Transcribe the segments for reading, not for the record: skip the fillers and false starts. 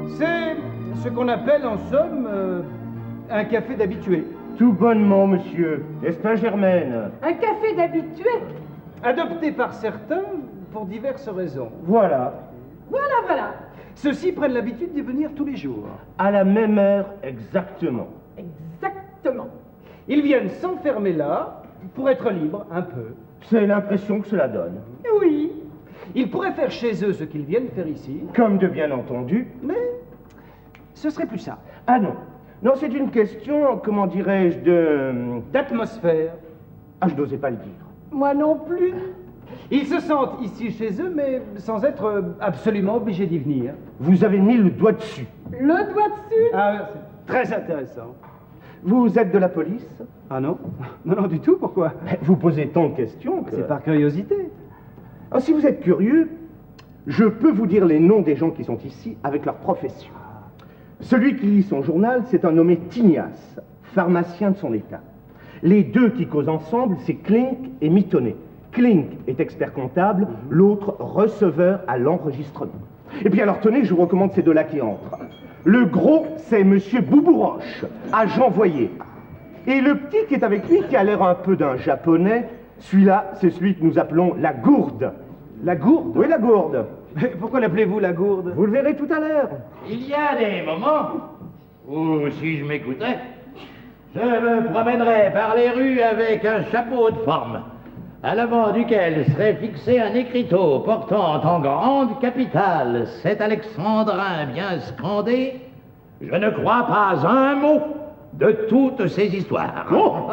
C'est ce qu'on appelle en somme un café d'habitué. Tout bonnement, monsieur. N'est-ce pas, Germaine? Un café d'habitué. Adopté par certains pour diverses raisons. Voilà. Voilà. Ceux-ci prennent l'habitude d'y venir tous les jours. À la même heure, exactement. Exactement. Ils viennent s'enfermer là pour être libres un peu. C'est l'impression que cela donne. Oui. Ils pourraient faire chez eux ce qu'ils viennent faire ici, Comme de bien entendu. mais ce serait plus ça. Ah non. Non, c'est une question, comment dirais-je, D'atmosphère. Ah, je n'osais pas le dire. Moi non plus. Ils se sentent ici chez eux, mais sans être absolument obligés d'y venir. Vous avez mis le doigt dessus. Le doigt dessus. Ah, c'est très intéressant. Vous êtes de la police? Ah non? Non, du tout, pourquoi? Vous posez tant de questions que... C'est par curiosité. Ah, si vous êtes curieux, je peux vous dire les noms des gens qui sont ici avec leur profession. Celui qui lit son journal, c'est un nommé Tignas, pharmacien de son état. Les deux qui causent ensemble, c'est Klink et Mitonnet. Klink est expert comptable, l'autre receveur à l'enregistrement. Et puis alors tenez, je vous recommande ces deux-là qui entrent. Le gros, c'est monsieur Boubouroche, agent voyer. Et le petit qui est avec lui, qui a l'air un peu d'un japonais, celui-là, c'est celui que nous appelons la gourde. La gourde? Oui, la gourde. Mais pourquoi l'appelez-vous la gourde? Vous le verrez tout à l'heure. Il y a des moments où, si je m'écoutais, je me promènerais par les rues avec un chapeau de forme, à l'avant duquel serait fixé un écriteau portant en grande capitale cet alexandrin bien scandé. Je ne crois pas un mot de toutes ces histoires. Oh.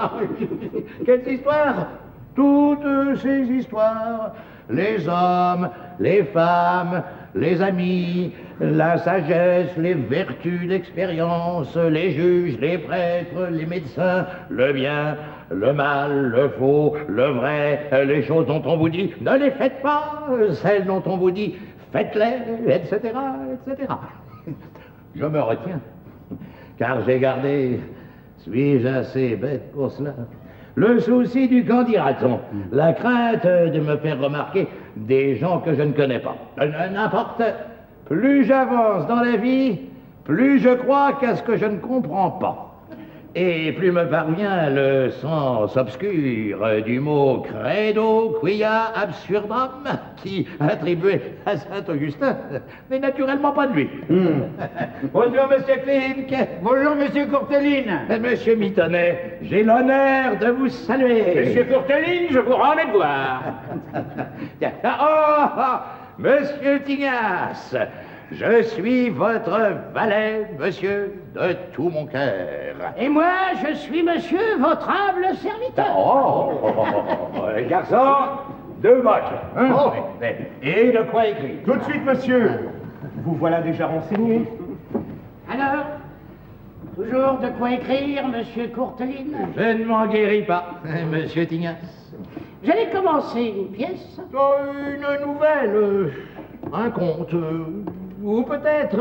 Quelles histoires? Toutes ces histoires. Les hommes, les femmes, les amis, la sagesse, les vertus d'expérience, les juges, les prêtres, les médecins, le bien, le mal, le faux, le vrai, les choses dont on vous dit ne les faites pas, celles dont on vous dit faites-les, etc., etc. Je me retiens, car j'ai gardé, suis-je assez bête pour cela, le souci du qu'en dira-t-on, la crainte de me faire remarquer des gens que je ne connais pas. N'importe, plus j'avance dans la vie, plus je crois qu'à ce que je ne comprends pas. Et plus me parvient le sens obscur du mot credo quia absurdum, qui, attribué à Saint-Augustin, n'est naturellement pas de lui. Bonjour, monsieur Klink. Bonjour, monsieur Courteline. Monsieur Mitonnet, j'ai l'honneur de vous saluer. Monsieur Courteline, je vous rends mes devoirs. Monsieur Tignas, je suis votre valet, monsieur, de tout mon cœur. Et moi, je suis monsieur, votre humble serviteur. Garçon, deux moches. Et de quoi écrire? Tout de suite, monsieur. Vous voilà déjà renseigné. Alors, toujours de quoi écrire, monsieur Courteline? Je ne m'en guéris pas, monsieur Tignas. J'allais commencer une pièce. Une nouvelle, un conte, ou peut-être,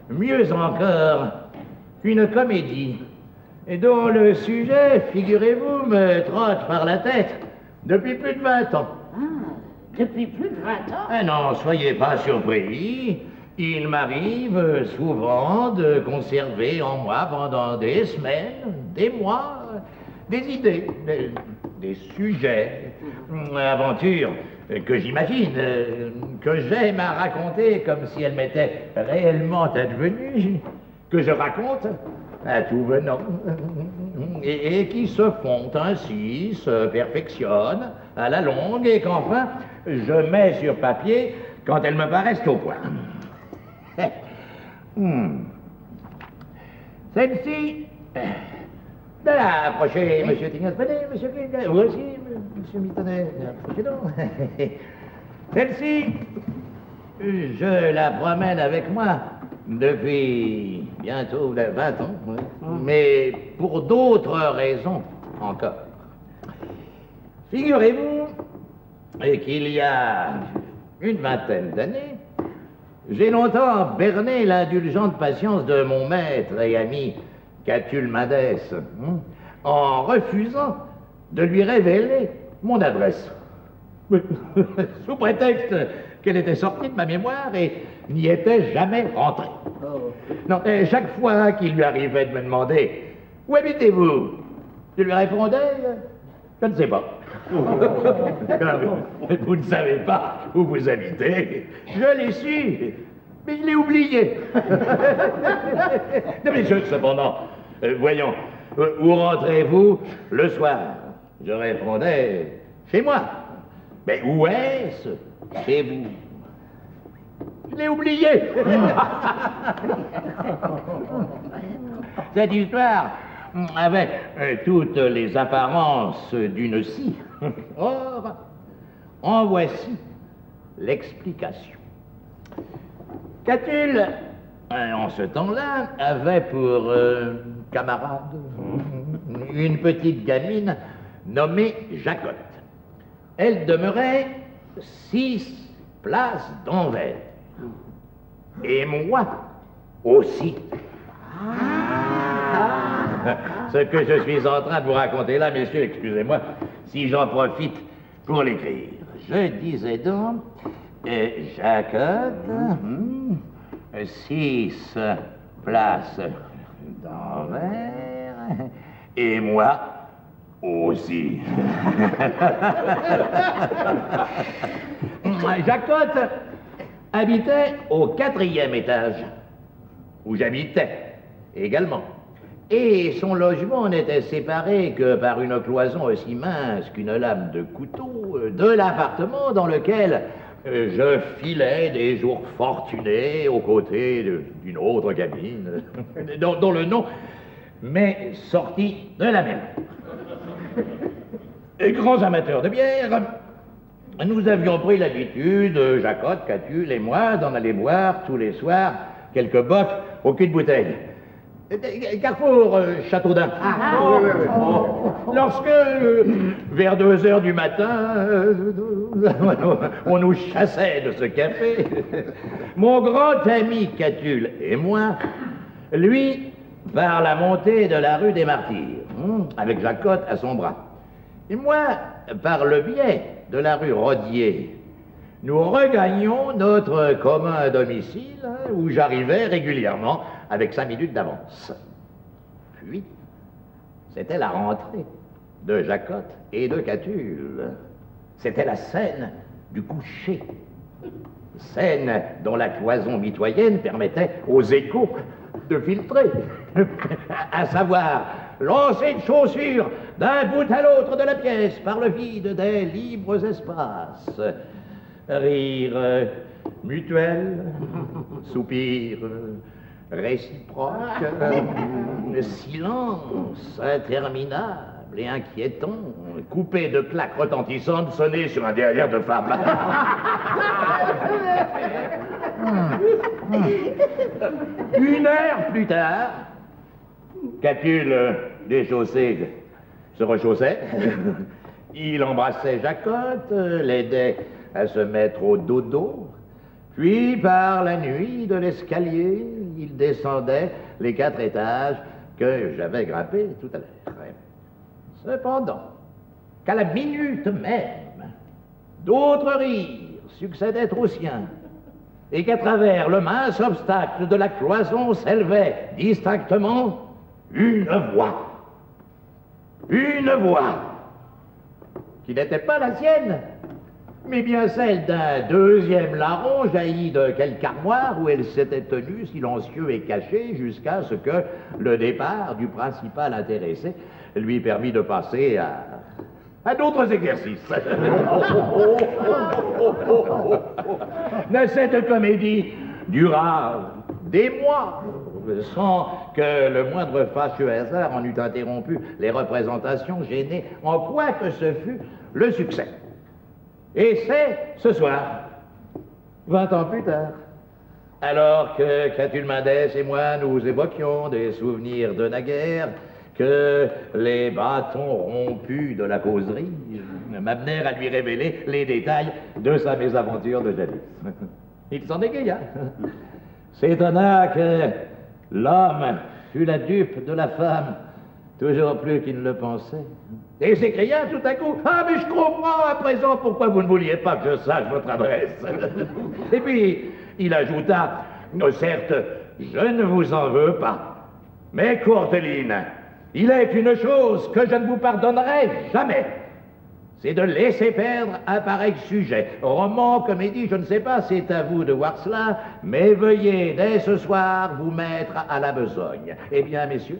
mieux encore, une comédie, dont le sujet, figurez-vous, me trotte par la tête depuis plus de 20 ans. Ah, depuis plus de 20 ans? Ah non, soyez pas surpris. Il m'arrive souvent de conserver en moi pendant des semaines, des mois, des idées, des sujets, aventures que j'imagine, que j'aime à raconter comme si elles m'étaient réellement advenues, que je raconte à tout venant, et qui se font ainsi, se perfectionnent à la longue, et qu'enfin je mets sur papier quand elles me paraissent au point. Celle-ci... De là, approchez, monsieur Tignas, venez, monsieur Klink, vous aussi, monsieur Mitonnet, approchez donc. Celle-ci, je la promène avec moi depuis bientôt 20 ans, mais pour d'autres raisons encore. Figurez-vous qu'il y a une vingtaine d'années, j'ai longtemps berné l'indulgente patience de mon maître et ami Catulle Mendès, en refusant de lui révéler mon adresse. Sous prétexte qu'elle était sortie de ma mémoire et n'y était jamais rentrée. Non, et chaque fois qu'il lui arrivait de me demander « Où habitez-vous » je lui répondais « Je ne sais pas. » Vous ne savez pas où vous habitez, je l'ai su, mais je l'ai oublié. Non, mais cependant, voyons, où rentrez-vous le soir? Je répondais « Chez moi. » Mais où est-ce chez vous? Je l'ai oublié. Cette histoire avait toutes les apparences d'une scie. Or, en voici l'explication. Catulle, en ce temps-là, avait pour camarade une petite gamine nommée Jacotte. Elle demeurait 6 places d'Anvers. Et moi aussi. Ce que je suis en train de vous raconter là, messieurs, excusez-moi, si j'en profite pour l'écrire. Je disais donc, Jacotte, 6 places d'Anvers, et moi aussi. Jacotte habitait au 4e étage, où j'habitais également. Et son logement n'était séparé que par une cloison aussi mince qu'une lame de couteau de l'appartement dans lequel je filais des jours fortunés aux côtés d'une autre gamine, dont le nom m'est sorti de la même. Et grands amateurs de bière, nous avions pris l'habitude, Jacotte, Catulle et moi, d'en aller boire tous les soirs quelques bocs au cul de bouteille. Carrefour Châteaudun. Lorsque, vers 2 heures du matin, on nous chassait de ce café, mon grand ami Catulle et moi, lui, par la montée de la rue des Martyrs, avec Jacotte à son bras. Et moi, par le biais de la rue Rodier, nous regagnions notre commun domicile, où j'arrivais régulièrement avec 5 minutes d'avance. Puis, c'était la rentrée de Jacotte et de Catulle. C'était la scène du coucher. Scène dont la cloison mitoyenne permettait aux échos de filtrer, à savoir lancer de chaussures d'un bout à l'autre de la pièce par le vide des libres espaces. Rire mutuel, soupir réciproque, silence interminable et inquiétant, coupé de claques retentissantes sonnées sur un derrière de femme. 1 heure plus tard, Catulle, déchaussé, se rechaussait. Il embrassait Jacotte, l'aidait à se mettre au dodo. Puis, par la nuit de l'escalier, il descendait les 4 étages que j'avais grimpés tout à l'heure. Cependant, qu'à la minute même, d'autres rires succédaient aux siens, et qu'à travers le mince obstacle de la cloison s'élevait distinctement une voix. Une voix qui n'était pas la sienne, mais bien celle d'un 2e larron jailli de quelque armoire où elle s'était tenue silencieux et caché jusqu'à ce que le départ du principal intéressé lui permit de passer à d'autres exercices. Mais cette comédie dura des mois, sans que le moindre fâcheux hasard en eût interrompu les représentations gênées, en quoi que ce fût le succès. Et c'est ce soir, 20 ans plus tard, alors que Catulle Mendès et moi nous évoquions des souvenirs de naguère, que les bâtons rompus de la causerie m'amenèrent à lui révéler les détails de sa mésaventure de jadis. Il s'en égaya. S'étonna que l'homme fût la dupe de la femme Toujours plus qu'il ne le pensait. Et s'écria tout à coup, « Ah, mais je comprends à présent pourquoi vous ne vouliez pas que je sache votre adresse. » Et puis, il ajouta, « Certes, je ne vous en veux pas. Mais, Courteline, il est une chose que je ne vous pardonnerai jamais. C'est de laisser perdre un pareil sujet. Roman, comédie, je ne sais pas, c'est à vous de voir cela, mais veuillez dès ce soir vous mettre à la besogne. Eh bien, messieurs,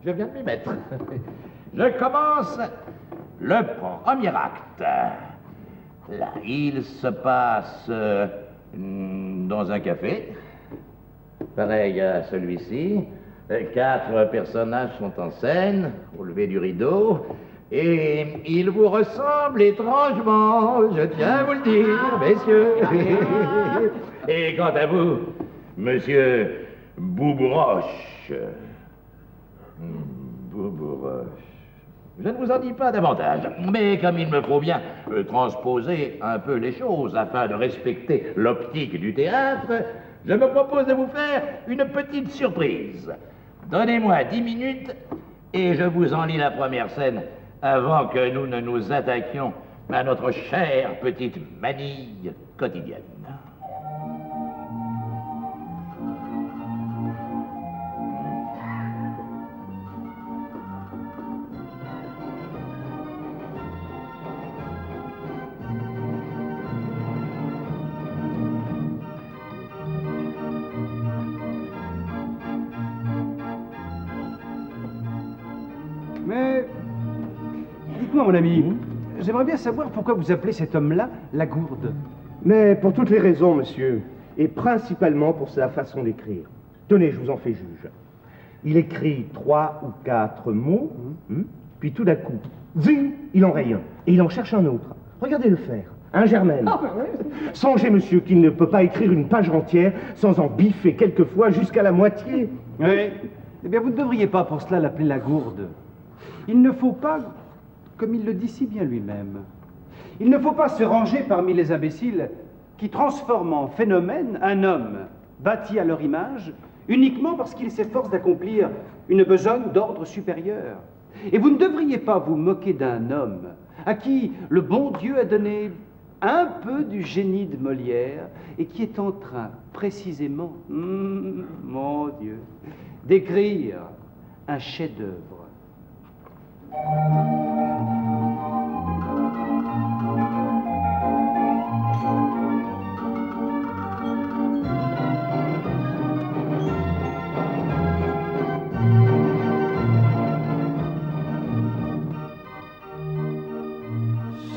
je viens de m'y mettre. Je commence le premier acte. Là, il se passe dans un café, pareil à celui-ci. 4 personnages sont en scène, au lever du rideau, et ils vous ressemblent étrangement, je tiens à vous le dire, messieurs. Et quant à vous, monsieur Boubouroche, je ne vous en dis pas davantage, mais comme il me faut bien transposer un peu les choses afin de respecter l'optique du théâtre, je me propose de vous faire une petite surprise. Donnez-moi 10 minutes et je vous en lis la première scène avant que nous ne nous attaquions à notre chère petite manille quotidienne. Mais, dites-moi mon ami, j'aimerais bien savoir pourquoi vous appelez cet homme-là la Gourde. Mais pour toutes les raisons, monsieur, et principalement pour sa façon d'écrire. Tenez, je vous en fais juge. Il écrit 3 ou 4 mots, puis tout d'un coup, zing, il en raye un, et il en cherche un autre. Regardez-le faire, un Germaine. Songez, monsieur, qu'il ne peut pas écrire une page entière sans en biffer quelquefois jusqu'à la moitié. Oui. Eh bien, vous ne devriez pas pour cela l'appeler la Gourde. Il ne faut pas, comme il le dit si bien lui-même, il ne faut pas se ranger parmi les imbéciles qui transforment en phénomène un homme bâti à leur image uniquement parce qu'il s'efforce d'accomplir une besogne d'ordre supérieur. Et vous ne devriez pas vous moquer d'un homme à qui le bon Dieu a donné un peu du génie de Molière et qui est en train, précisément, mon Dieu, d'écrire un chef-d'œuvre.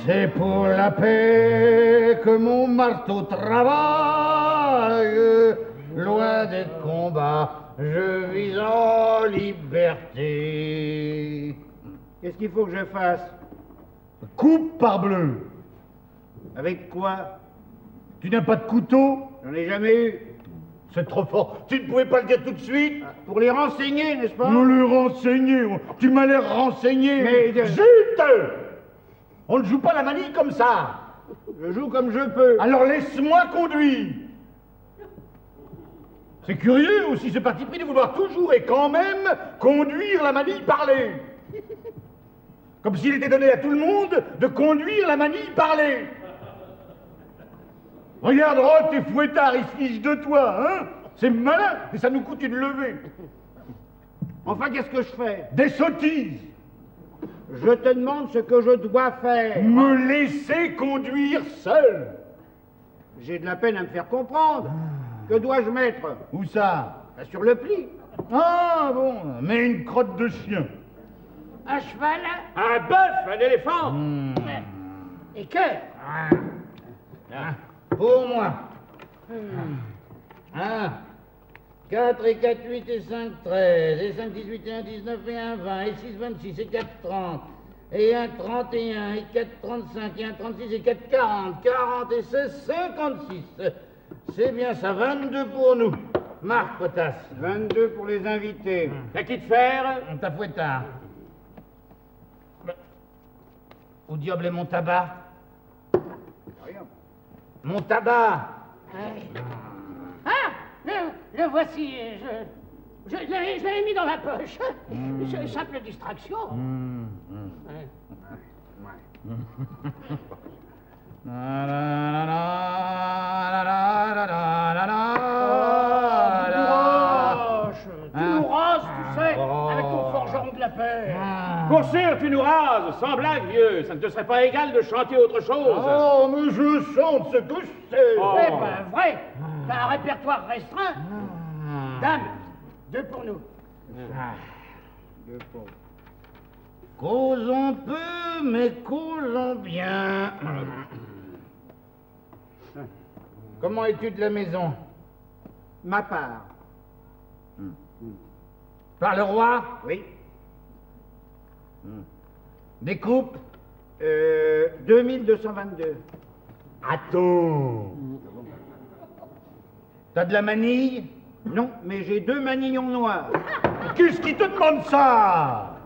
C'est pour la paix que mon marteau travaille, loin d'être combat, je vis en liberté. Qu'est-ce qu'il faut que je fasse? Coupe parbleu. Avec quoi? Tu n'as pas de couteau? J'en ai jamais eu. C'est trop fort. Tu ne pouvais pas le dire tout de suite? Pour les renseigner, n'est-ce pas? Nous le renseigner. Tu m'as l'air renseigné. Mais Zut! On ne joue pas la manille comme ça. je joue comme je peux. Alors laisse-moi conduire. C'est curieux aussi ce parti pris de vouloir toujours et quand même conduire la manille parlée. Comme s'il était donné à tout le monde de conduire la manille parlée. Regarde, Roth et Fouettard, ils se fichent de toi, hein? C'est malin et ça nous coûte une levée. Enfin, qu'est-ce que je fais? Des sottises. Je te demande ce que je dois faire. Me laisser conduire seul. J'ai de la peine à me faire comprendre. Que dois-je mettre? Où ça? Sur le pli. Ah bon, mais une crotte de chien. Un cheval, Un bœuf, un éléphant. et que Pour moi. 4 et 4, 8 et 5, 13, et 5, 18 et 1, 19 et 1, 20, et 6, 26, et 4, 30, et 1, 31, et 4, 35, et 1, 36, et 4, 40, 40 et 16, 56. C'est bien ça, 22 pour nous. Marc Potas. 22 pour les invités. À qui de faire? Ta Fouettard. Où diable est mon tabac? Rien. Mon tabac! Ah, le voici, Je l'avais mis dans ma poche. C'est simple distraction. Ouais. Tu nous rases, tu sais, avec ton forgeron de la paix. Pour sûr, tu nous rases, sans blague, vieux. Ça ne te serait pas égal de chanter autre chose. Oh, mais je chante ce que je sais. Eh ben, vrai. T'as un répertoire restreint. Dame, 2 pour nous. Causons peu, mais causons bien. Comment es-tu de la maison? Ma part. Par le roi? Oui. Des coupes? 2222. Attends. T'as de la manille? Non, mais j'ai 2 manillons noirs. Qu'est-ce qui te demande ça?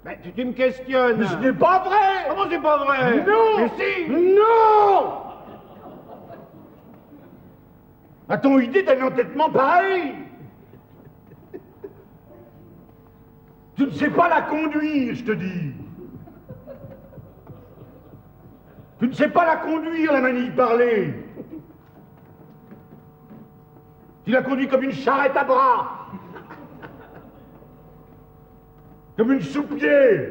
Ben, tu me questionnes. Mais ce n'est pas vrai. Comment c'est pas vrai? Non. Mais si. Non. A-t-on idée d'un entêtement pareil? Tu ne sais pas la conduire, je te dis. Tu ne sais pas la conduire, la manille parlée. Tu la conduis comme une charrette à bras. Comme une soupière.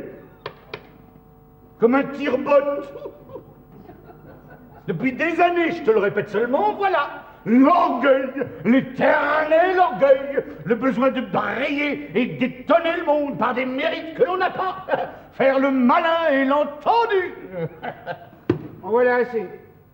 Comme un tire-botte. Depuis des années, je te le répète seulement, voilà. L'orgueil, l'éternel orgueil, le besoin de brayer et d'étonner le monde par des mérites que l'on n'a pas. Faire le malin et l'entendu. En voilà assez.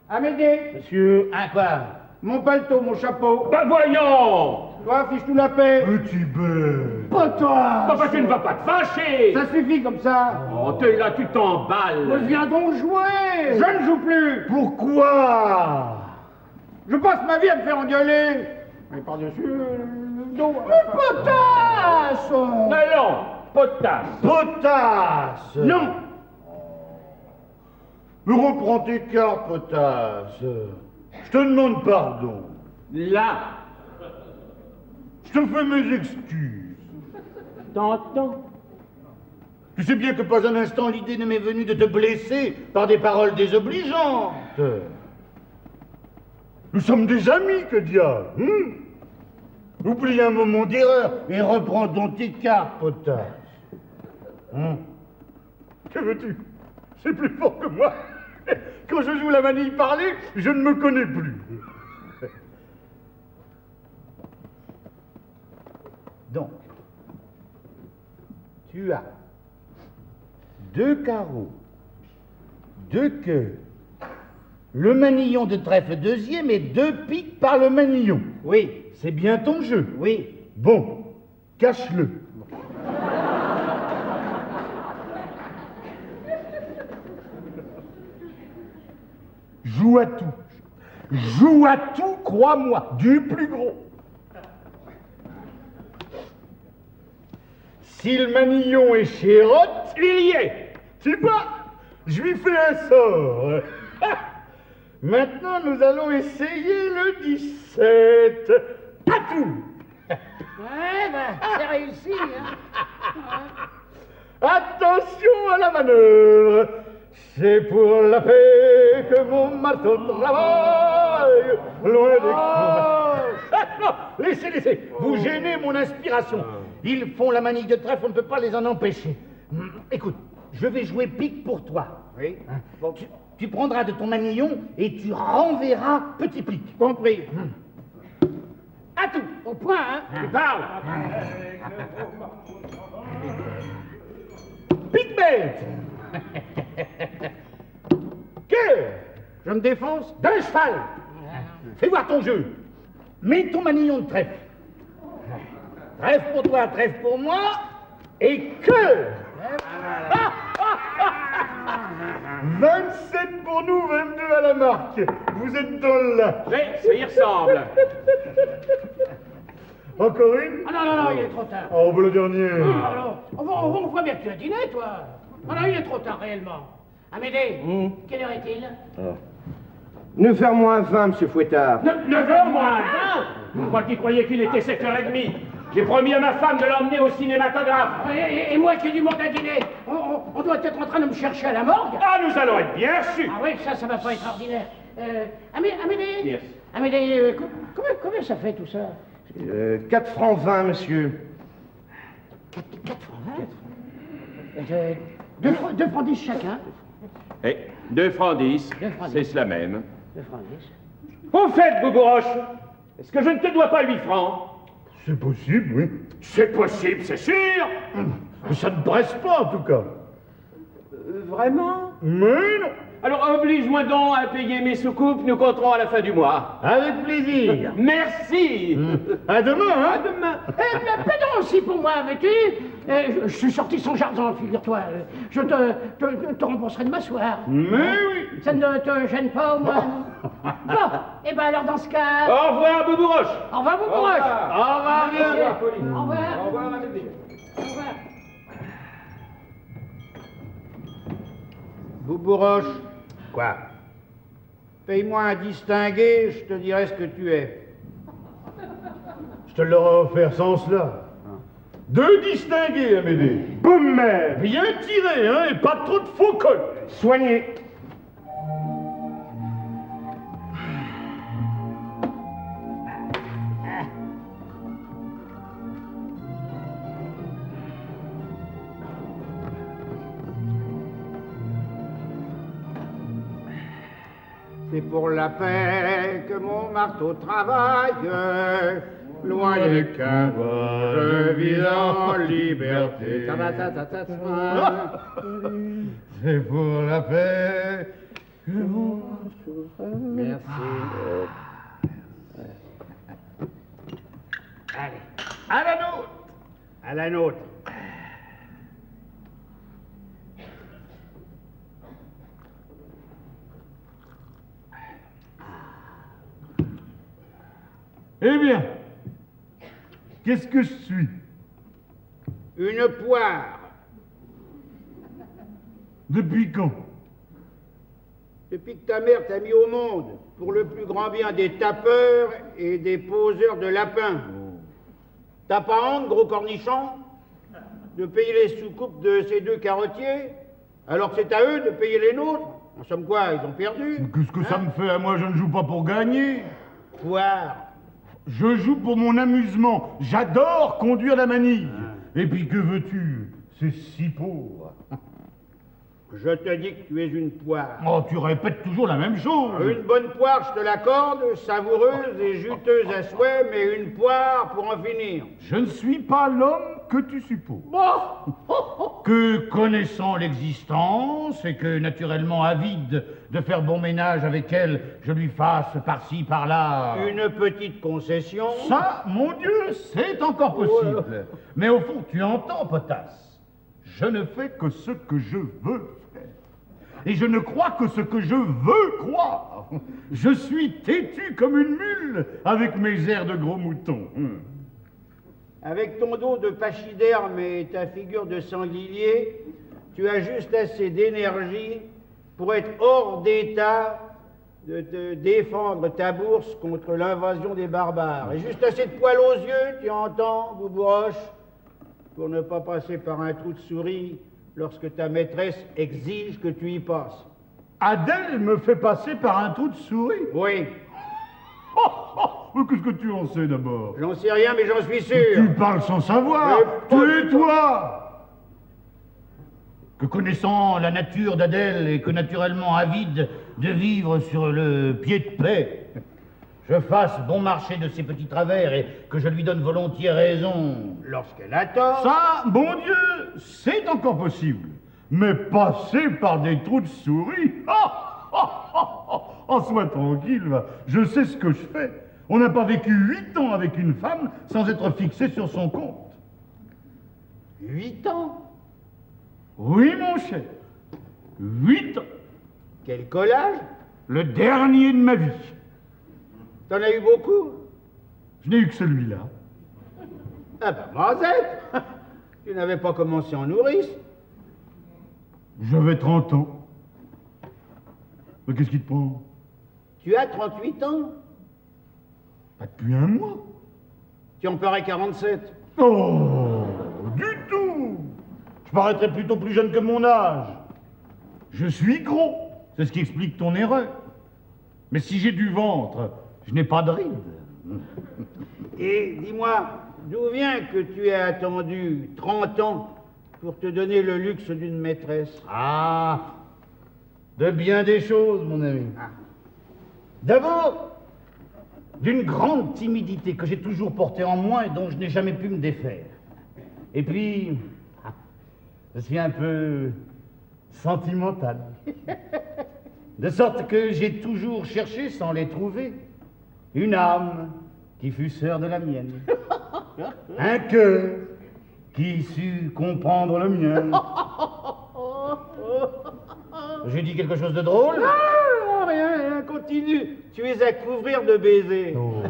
Amédée, Monsieur, Un quoi? mon paletot, mon chapeau. Ben voyons. Toi, fiche-nous la paix. petit bête. Pas toi. Papa, tu ne vas pas te fâcher. Ça suffit comme ça. Oh, t'es là, tu t'emballes. Viens donc jouer. Je ne joue plus. Pourquoi? Je passe ma vie à me faire engueuler. Mais par-dessus le dos. Mais potasse. Allons, potasse. Potasse. Non. Mais reprends tes cartes, potasse. Je te demande pardon. Là, Je te fais mes excuses. t'entends? Tu sais bien que pas un instant l'idée ne m'est venue de te blesser par des paroles désobligeantes. Nous sommes des amis, que diable, Oublie un moment d'erreur et reprends donc tes cartes, potasse. Que veux-tu? C'est plus fort que moi. Quand je joue la manille parlée, je ne me connais plus. Donc, tu as 2 carreaux, 2 cœurs, le manillon de trèfle deuxième et 2 piques par le manillon. Oui, C'est bien ton jeu. oui. Bon, cache-le. Joue à tout. Joue à tout, crois-moi, du plus gros. Si le manillon est chérotte, il y est. Tu vois, je lui fais un sort. Maintenant, nous allons essayer le 17. À tout. Ouais, ben, c'est réussi, hein. Attention à la manœuvre. C'est pour la paix que mon marteau travaille. Loin des combats. Non, laissez. Vous gênez mon inspiration. Ils font la manille de trèfle, on ne peut pas les en empêcher. Écoute, je vais jouer pique pour toi. Oui. Bon, tu prendras de ton manillon et tu renverras petit pique. Compris. À tout. Au point, hein. Tu parles. Pique bête. Cœur. Je me défonce. D'un cheval. Fais voir ton jeu. Mets ton manillon de trèfle. Trèfle pour toi, trèfle pour moi. Et cœur. 27 pour nous, 22 à la marque. Vous êtes dans le là. Oui, ça y ressemble. Encore une? Ah non, il est trop tard. Oh, bah le dernier. Alors, on voit bien que tu as dîné, toi. Ah non, il est trop tard, réellement. Amédée, quelle heure est-il? 9h moins 20, monsieur Fouettard. 9h moins 20. Moi qui croyais qu'il était 7h30. J'ai promis à ma femme de l'emmener au cinématographe. Et moi qui ai du monde à dîner, on doit être en train de me chercher à la morgue. Ah, nous allons être bien reçus. Ah oui, ça va pas être ordinaire. Amédée, Yes. Amédée, combien ça fait tout ça 4 francs 20, monsieur. 4 francs 20 2 francs 10 chacun. Eh, 2 francs 10, 2 francs 10. c'est cela même. 2 francs 10. Au fait, Boubouroche, est-ce que je ne te dois pas 8 francs? C'est possible, oui. C'est possible, c'est sûr. Ça ne presse pas, en tout cas. Vraiment? Mais non. Alors oblige-moi donc à payer mes soucoupes, nous compterons à la fin du mois. Avec plaisir. Merci. À demain, hein. À demain. Pardon aussi pour moi, veux-tu je suis sorti sans jardin, figure-toi. Je te rembourserai demain soir. Mais oui. Ça ne te gêne pas, au moins? Bon, et ben alors dans ce cas... Au revoir, Boubouroche. Au revoir, Boubouroche. Au revoir, Au revoir, Pauline. Au revoir. Au revoir, Amédée. Au revoir. Boubouroche, Quoi? paye-moi un distingué, je te dirai ce que tu es. Je te l'aurais offert sans cela. 2 distingués, Amédée. Boum! Bien tiré, hein, et pas trop de faux cols. Soigné. C'est pour la paix que mon marteau travaille, loin des caves, je vis en liberté. C'est pour la paix. Merci. Allez, à la nôtre. À la nôtre. Eh bien, qu'est-ce que je suis? Une poire. Depuis quand? Depuis que ta mère t'a mis au monde, pour le plus grand bien des tapeurs et des poseurs de lapins. T'as pas honte, gros cornichon, de payer les soucoupes de ces 2 carottiers, alors que c'est à eux de payer les nôtres? En somme quoi, ils ont perdu? Qu'est-ce que ça me fait à moi? Je ne joue pas pour gagner. Poire. Je joue pour mon amusement. J'adore conduire la manille. Et puis que veux-tu? C'est si pauvre. Je te dis que tu es une poire. Oh, tu répètes toujours la même chose. Une bonne poire, je te l'accorde, savoureuse et juteuse à souhait, mais une poire pour en finir. Je ne suis pas l'homme que tu supposes. Que connaissant l'existence et que naturellement avide de faire bon ménage avec elle, je lui fasse par-ci, par-là. Une petite concession. Ça, mon Dieu, c'est encore possible. Mais au fond, tu entends, potasse, je ne fais que ce que je veux faire. Et je ne crois que ce que je veux croire. Je suis têtu comme une mule avec mes airs de gros mouton. Avec ton dos de pachyderme et ta figure de sanglier, tu as juste assez d'énergie pour être hors d'état de te défendre ta bourse contre l'invasion des barbares. Et juste assez de poils aux yeux, tu entends, Boubouroche, pour ne pas passer par un trou de souris lorsque ta maîtresse exige que tu y passes. Adèle me fait passer par un trou de souris. Oui, Mais qu'est-ce que tu en sais d'abord? j'en sais rien, mais j'en suis sûr. Tu parles sans savoir. Tais-toi. Que connaissant la nature d'Adèle et que naturellement avide de vivre sur le pied de paix, je fasse bon marché de ses petits travers et que je lui donne volontiers raison. Lorsqu'elle a tort. Ça, bon Dieu, c'est encore possible. Mais passer par des trous de souris, oh, sois tranquille, va. Je sais ce que je fais. On n'a pas vécu 8 ans avec une femme sans être fixé sur son compte. 8 ans. Oui, mon cher. 8 ans. Quel collage. Le dernier de ma vie. T'en as eu beaucoup. Je n'ai eu que celui-là. Ah ben, Mazette. Tu n'avais pas commencé en nourrice. J'avais 30 ans. Mais qu'est-ce qui te prend? Tu as 38 ans. Pas depuis un mois. Tu en parais 47. Oh, du tout. Je paraîtrais plutôt plus jeune que mon âge. Je suis gros, c'est ce qui explique ton erreur. Mais si j'ai du ventre, je n'ai pas de rides. Et dis-moi, d'où vient que tu aies attendu 30 ans pour te donner le luxe d'une maîtresse? Ah, de bien des choses, mon ami. D'abord, d'une grande timidité que j'ai toujours portée en moi et dont je n'ai jamais pu me défaire. Et puis, je suis un peu sentimental. De sorte que j'ai toujours cherché, sans les trouver, une âme qui fût sœur de la mienne. Un cœur qui sut comprendre le mien. J'ai dit quelque chose de drôle? Ah, rien, continue. Tu es à couvrir de baisers. Oh.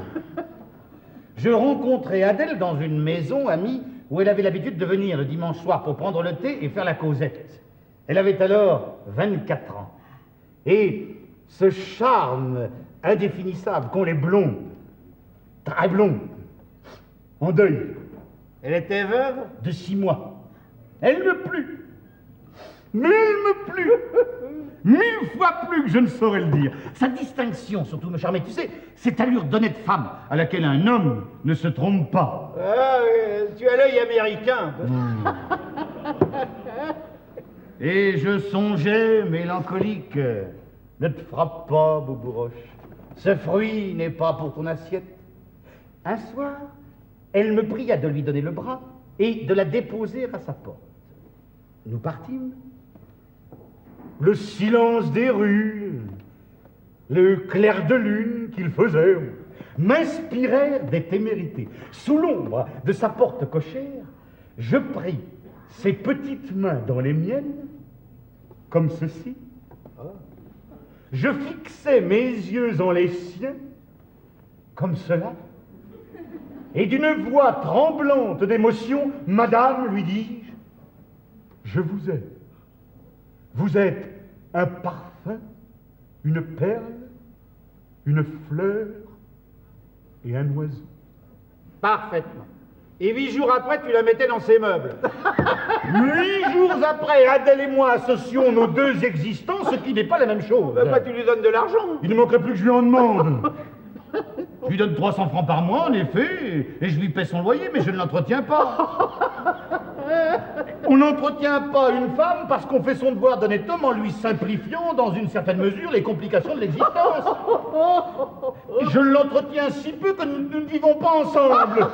Je rencontrai Adèle dans une maison amie où elle avait l'habitude de venir le dimanche soir pour prendre le thé et faire la causette. Elle avait alors 24 ans. Et ce charme indéfinissable qu'ont les blondes, très blondes, en deuil. Elle était veuve? De 6 mois. Elle me plut. Mais elle me plut. 1000 fois plus que je ne saurais le dire. Sa distinction surtout me charmait. Tu sais, cette allure d'honnête femme à laquelle un homme ne se trompe pas. Ah, tu as l'œil américain. Et je songeais, mélancolique, ne te frappe pas, Boubouroche. Ce fruit n'est pas pour ton assiette. Un soir, elle me pria de lui donner le bras et de la déposer à sa porte. Nous partîmes. Le silence des rues, le clair de lune qu'il faisait, m'inspirèrent des témérités. Sous l'ombre de sa porte cochère, je pris ses petites mains dans les miennes, comme ceci. Je fixai mes yeux en les siens, comme cela. Et d'une voix tremblante d'émotion, Madame, lui dis-je, je vous aime. Vous êtes un parfum, une perle, une fleur et un oiseau. Parfaitement. Et 8 jours après, tu la mettais dans ses meubles. 8 jours après, Adèle et moi associons nos deux existences, ce qui n'est pas la même chose. Pourquoi tu lui donnes de l'argent? Il ne manquerait plus que je lui en demande. Je lui donne 300 francs par mois, en effet, et je lui paie son loyer, mais je ne l'entretiens pas. On n'entretient pas une femme parce qu'on fait son devoir d'honnête homme en lui simplifiant, dans une certaine mesure, les complications de l'existence. Je l'entretiens si peu que nous ne vivons pas ensemble.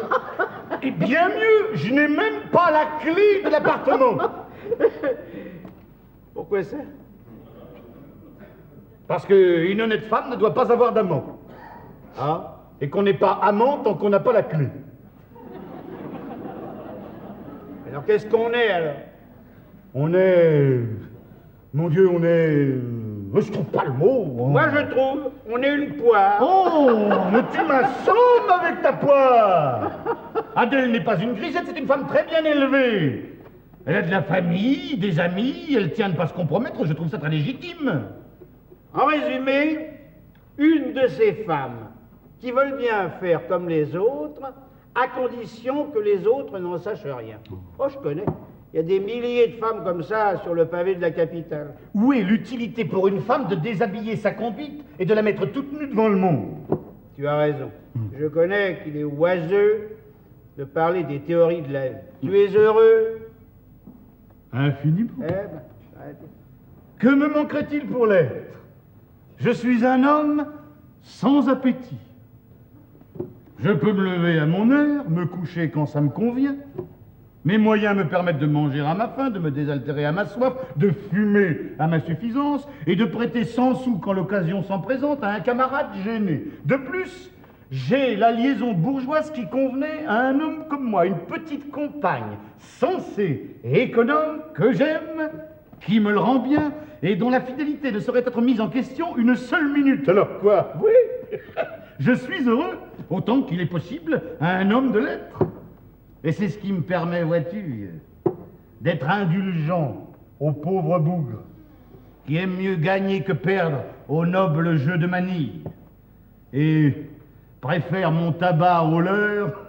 Et bien mieux, je n'ai même pas la clé de l'appartement. Pourquoi ça? Parce qu'une honnête femme ne doit pas avoir d'amant. Ah? Et qu'on n'est pas amant tant qu'on n'a pas la clé. Alors qu'est-ce qu'on est alors? On est... Mon Dieu, on est... Je trouve pas le mot. Moi je trouve, on est une poire. Oh, mais tu m'assommes avec ta poire. Adèle n'est pas une grisette, c'est une femme très bien élevée. Elle a de la famille, des amis, elle tient à ne pas se compromettre, je trouve ça très légitime. En résumé, une de ces femmes qui veulent bien faire comme les autres, à condition que les autres n'en sachent rien. Oh, je connais. Il y a des milliers de femmes comme ça sur le pavé de la capitale. Où est l'utilité pour une femme de déshabiller sa conduite et de la mettre toute nue devant le monde? Tu as raison. Je connais qu'il est oiseux de parler des théories de la vie. Tu es heureux? Infiniment. Eh ben, arrête. Que me manquerait-il pour l'être? Je suis un homme sans appétit. Je peux me lever à mon heure, me coucher quand ça me convient. Mes moyens me permettent de manger à ma faim, de me désaltérer à ma soif, de fumer à ma suffisance et de prêter 100 sous quand l'occasion s'en présente à un camarade gêné. De plus, j'ai la liaison bourgeoise qui convenait à un homme comme moi, une petite compagne, sensée et économe, que j'aime, qui me le rend bien et dont la fidélité ne saurait être mise en question une seule minute. Alors quoi? Oui, je suis heureux, autant qu'il est possible à un homme de l'être. Et c'est ce qui me permet, vois-tu, d'être indulgent aux pauvres bougres qui aiment mieux gagner que perdre au noble jeu de manille et préfèrent mon tabac au leur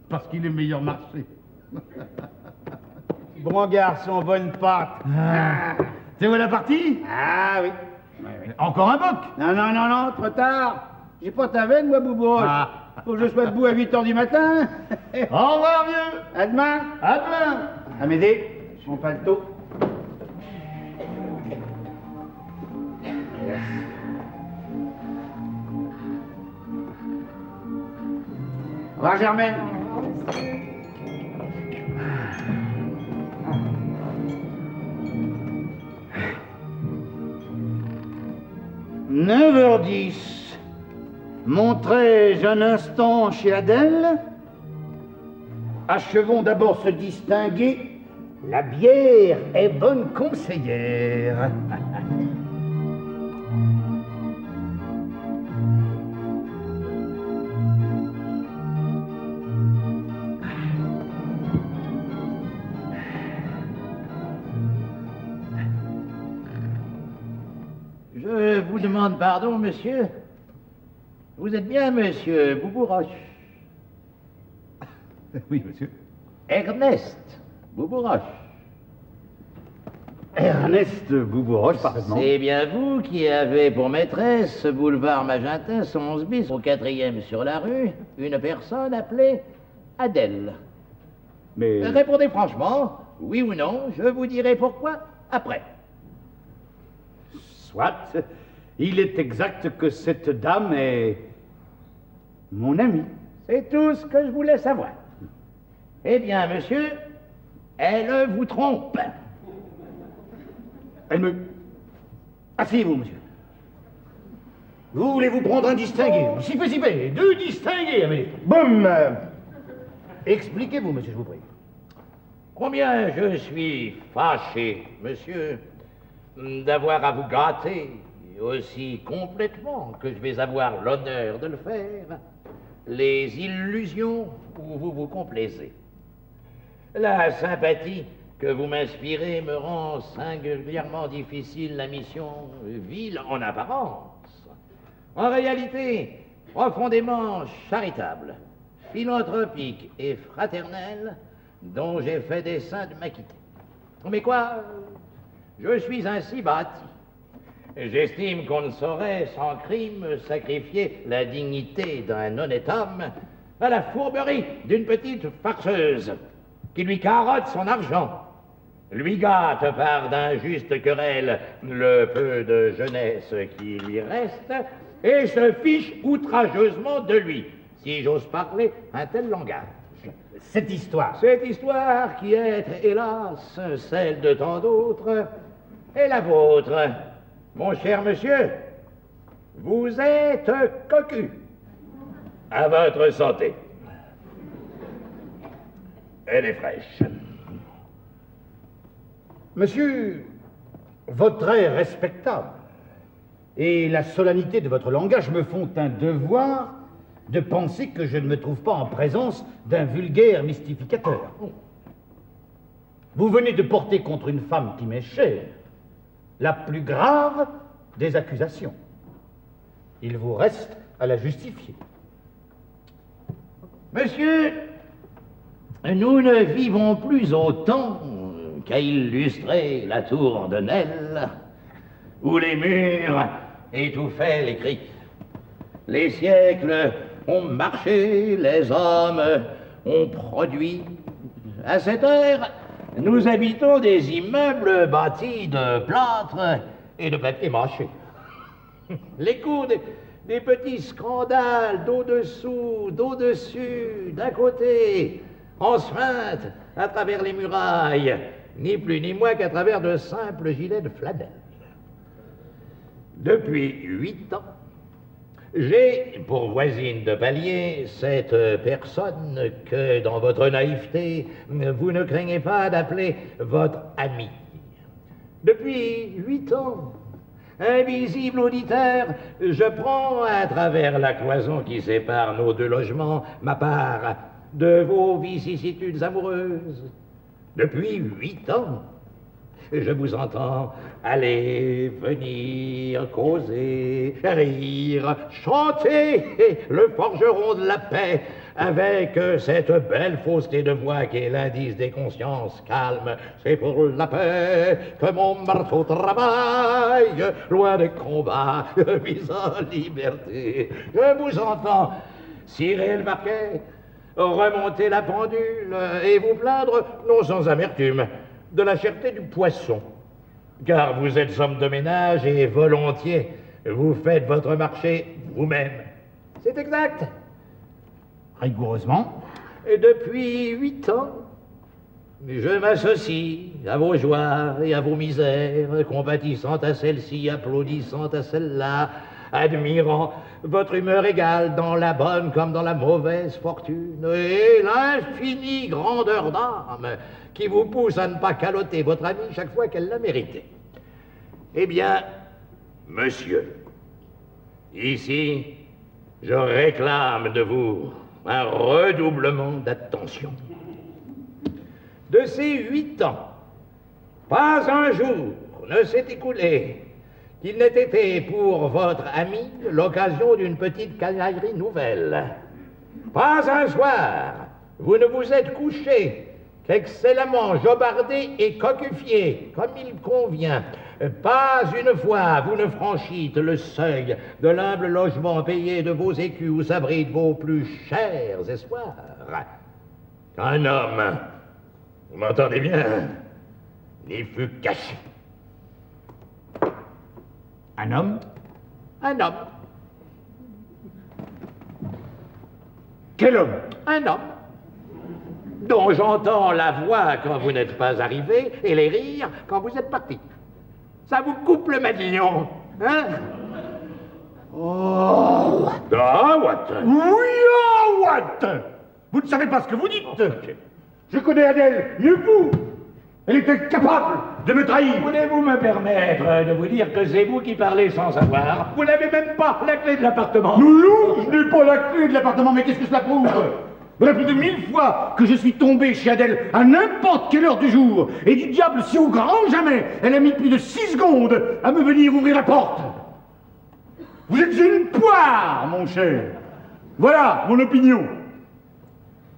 Parce qu'il est meilleur marché. Bon garçon, bonne pâte. C'est où la partie? Ah oui. Encore un boc? Non, non, non, non, trop tard. J'ai pas ta veine, moi, Boubouche. Faut que je sois debout à 8 h du matin. Au revoir, vieux. À demain. À demain. Amédée, son paletot. Au revoir, Germaine. « 9h10. Monterai-je un instant chez Adèle? Achevons d'abord se distinguer. La bière est bonne conseillère. » Je vous demande pardon, monsieur. Vous êtes bien, monsieur Boubouroche? Oui, monsieur. Ernest Boubouroche. Ernest Boubouroche, parfaitement. C'est bien vous qui avez pour maîtresse, boulevard Magenta, 11 bis, au 4e sur la rue, une personne appelée Adèle. Mais... Répondez franchement, oui ou non, je vous dirai pourquoi après. Soit. Il est exact que cette dame est... mon amie. C'est tout ce que je voulais savoir. Eh bien, monsieur, elle vous trompe. Elle me... Asseyez-vous, monsieur. Vous voulez vous prendre un distingué? Si fait, deux distingués, Amélie. Boum! Expliquez-vous, monsieur, je vous prie. Combien je suis fâché, monsieur, d'avoir à vous gâter aussi complètement que je vais avoir l'honneur de le faire, les illusions où vous vous complaisez. La sympathie que vous m'inspirez me rend singulièrement difficile la mission vile en apparence. En réalité, profondément charitable, philanthropique et fraternelle, dont j'ai fait dessein de m'acquitter. Mais quoi, je suis ainsi bâti. J'estime qu'on ne saurait, sans crime, sacrifier la dignité d'un honnête homme à la fourberie d'une petite farceuse qui lui carotte son argent, lui gâte par d'injustes querelles le peu de jeunesse qui lui reste et se fiche outrageusement de lui, si j'ose parler un tel langage. Cette histoire qui est, hélas, celle de tant d'autres, est la vôtre. Mon cher monsieur, vous êtes cocu. À votre santé. Elle est fraîche. Monsieur, votre air respectable et la solennité de votre langage me font un devoir de penser que je ne me trouve pas en présence d'un vulgaire mystificateur. Vous venez de porter contre une femme qui m'est chère la plus grave des accusations. Il vous reste à la justifier. Monsieur, nous ne vivons plus au temps qu'a illustré la tour de Nesle, où les murs étouffaient les cris. Les siècles ont marché, les hommes ont produit. À cette heure, nous habitons des immeubles bâtis de plâtre et de papier mâché. L'écho des petits scandales d'au-dessous, d'au-dessus, d'un côté, en suinte à travers les murailles, ni plus ni moins qu'à travers de simples gilets de flanelle. Depuis 8 ans, j'ai pour voisine de palier cette personne que, dans votre naïveté, vous ne craignez pas d'appeler votre amie. Depuis 8 ans, invisible auditeur, je prends à travers la cloison qui sépare nos deux logements ma part de vos vicissitudes amoureuses. Depuis 8 ans, Je vous entends aller, venir, causer, rire, chanter le forgeron de la paix avec cette belle fausseté de voix qui est l'indice des consciences calmes. C'est pour la paix que mon marteau travaille, loin des combats, mise en liberté. Je vous entends cirer le marquet, remonter la pendule et vous plaindre, non sans amertume, de la cherté du poisson. Car vous êtes homme de ménage et volontiers, vous faites votre marché vous-même. C'est exact. Rigoureusement. Et depuis 8 ans, je m'associe à vos joies et à vos misères, compatissant à celle-ci, applaudissant à celle-là, admirant votre humeur égale dans la bonne comme dans la mauvaise fortune, et l'infinie grandeur d'âme qui vous pousse à ne pas caloter votre amie chaque fois qu'elle l'a mérité. Eh bien, monsieur, ici, je réclame de vous un redoublement d'attention. De ces 8 ans, pas un jour ne s'est écoulé qu'il n'ait été pour votre ami l'occasion d'une petite canaillerie nouvelle. Pas un soir, vous ne vous êtes couché qu'excellemment jobardé et cocufié, comme il convient. Pas une fois vous ne franchîtes le seuil de l'humble logement payé de vos écus où s'abritent vos plus chers espoirs. Un homme, vous m'entendez bien, n'y fut caché. Un homme? Un homme. Quel homme? Un homme dont j'entends la voix quand vous n'êtes pas arrivé et les rires quand vous êtes parti. Ça vous coupe le madillon, hein? Oh, Watson. Oui, oh, what? Vous ne savez pas ce que vous dites. Je connais Adèle mieux que vous. Elle était capable de me trahir. Voulez-vous me permettre de vous dire que c'est vous qui parlez sans savoir? Vous n'avez même pas la clé de l'appartement. Loulou, je n'ai pas la clé de l'appartement, mais qu'est-ce que cela prouve? Voilà plus de 1000 fois que je suis tombé chez Adèle à n'importe quelle heure du jour. Et du diable, si au grand jamais, elle a mis plus de 6 secondes à me venir ouvrir la porte. Vous êtes une poire, mon cher. Voilà mon opinion.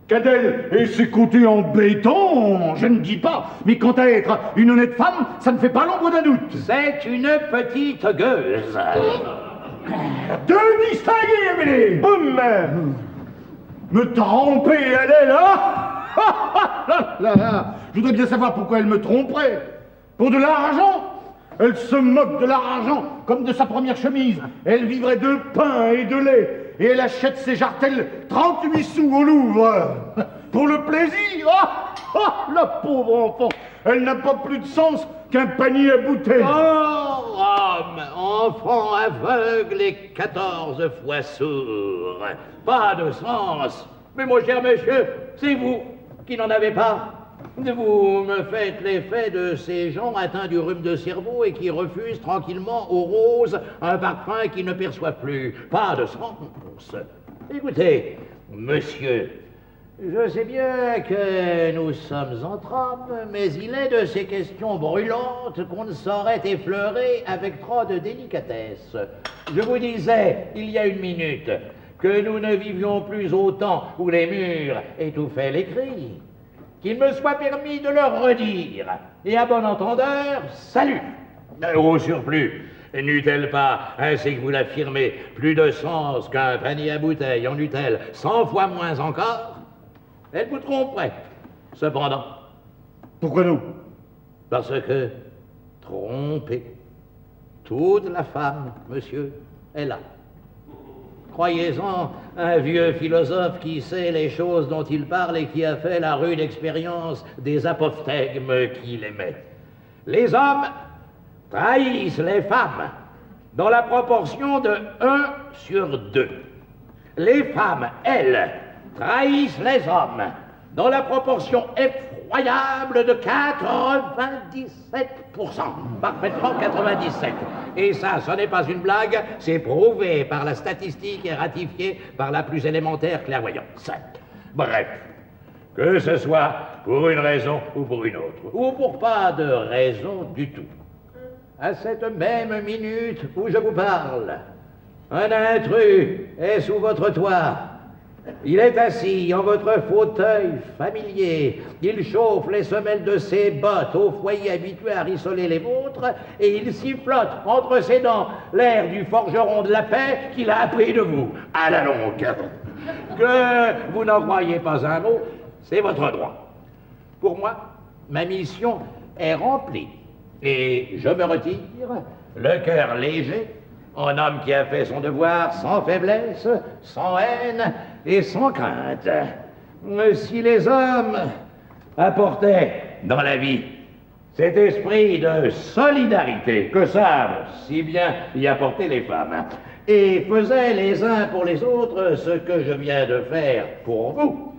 Qu'Adèle ait ses côtés embêtants, je ne dis pas. Mais quant à être une honnête femme, ça ne fait pas l'ombre d'un doute. C'est une petite gueuse. De distinguer, Amélie. Me tromper, Adèle, hein? Je voudrais bien savoir pourquoi elle me tromperait. Pour de l'argent? Elle se moque de l'argent comme de sa première chemise. Elle vivrait de pain et de lait. Et elle achète ses jartelles 38 sous au Louvre. Pour le plaisir. La pauvre enfant. Elle n'a pas plus de sens qu'un panier à bouteilles. Oh, homme, enfant aveugle et 14 fois sourd. Pas de sens. Mais mon cher monsieur, c'est vous qui n'en avez pas. Vous me faites l'effet de ces gens atteints du rhume de cerveau et qui refusent tranquillement aux roses un parfum qu'ils ne perçoivent plus. Pas de sens. Écoutez, monsieur, je sais bien que nous sommes entre hommes, mais il est de ces questions brûlantes qu'on ne saurait effleurer avec trop de délicatesse. Je vous disais, il y a une minute, que nous ne vivions plus au temps où les murs étouffaient les cris. Qu'il me soit permis de le redire. Et à bon entendeur, salut. Au surplus, n'eût-elle pas, ainsi que vous l'affirmez, plus de sens qu'un panier à bouteilles en eût-elle 100 fois moins encore? Elle vous tromperait, cependant. Pourquoi non? Parce que, trompée, toute la femme, monsieur, est là. Croyez-en, un vieux philosophe qui sait les choses dont il parle et qui a fait la rude expérience des apophthegmes qu'il aimait. Les hommes trahissent les femmes dans la proportion de 1 sur 2. Les femmes, elles, trahissent les hommes dans la proportion effroyable de 97%. Parfaitement 97%. Et ça, ce n'est pas une blague, c'est prouvé par la statistique et ratifié par la plus élémentaire clairvoyance. Bref, Que ce soit pour une raison ou pour une autre, ou pour pas de raison du tout. À cette même minute où je vous parle, un intrus est sous votre toit. Il est assis en votre fauteuil familier. Il chauffe les semelles de ses bottes au foyer habitué à rissoler les vôtres et il sifflote entre ses dents l'air du forgeron de la paix qu'il a appris de vous à la longue. Que vous n'en croyez pas un mot, c'est votre droit. Pour moi, ma mission est remplie et je me retire, le cœur léger, en homme qui a fait son devoir sans faiblesse, sans haine et sans crainte. Si les hommes apportaient dans la vie cet esprit de solidarité que savent si bien y apporter les femmes, et faisaient les uns pour les autres ce que je viens de faire pour vous,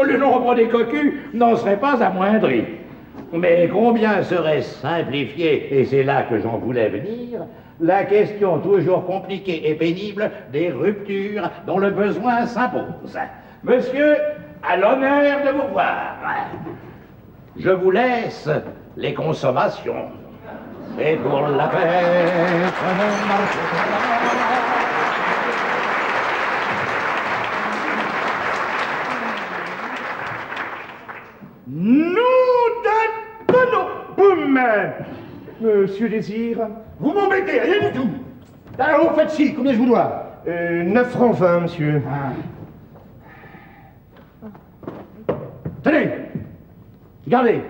le nombre des cocus n'en serait pas amoindri. Mais combien serait simplifié, et c'est là que j'en voulais venir, la question toujours compliquée et pénible des ruptures dont le besoin s'impose. Monsieur, à l'honneur de vous voir. Je vous laisse les consommations. C'est pour la paix. Nous d'attendons. Boum! Monsieur Désir? Vous m'embêtez, rien du tout. Alors, vous faites ci, combien je vous dois? 9 francs 20, monsieur. Tenez, regardez.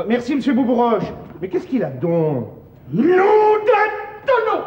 Merci, monsieur Boubouroche. Mais qu'est-ce qu'il a donc? Nous d'attendons.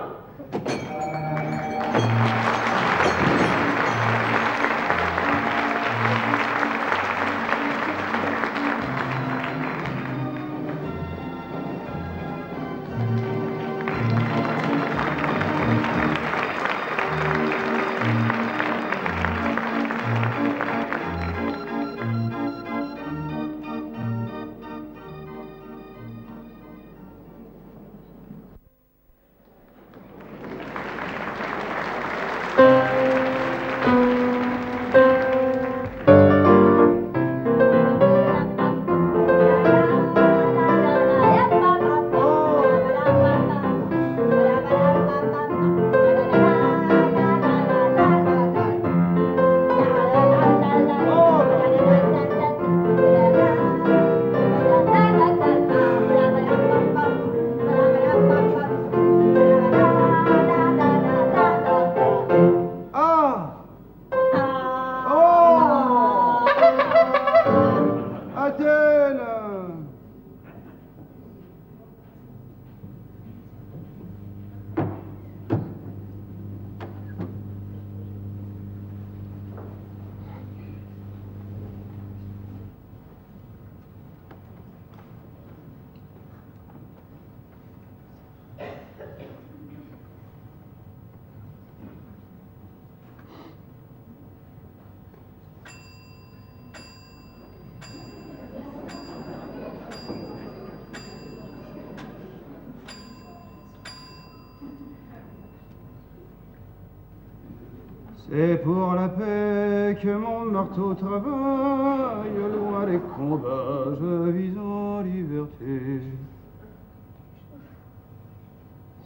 C'est pour la paix que mon marteau travaille, loin des combats, je vis en liberté.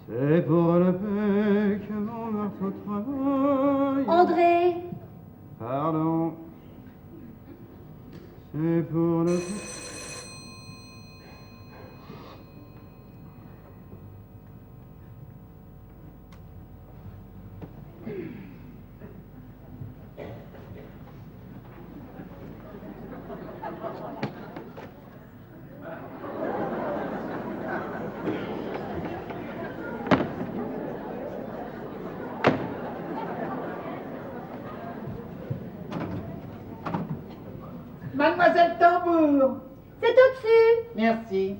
C'est pour la paix que mon marteau travaille. André! Pardon. C'est pour la paix. Mademoiselle Tambour. C'est au-dessus! Merci.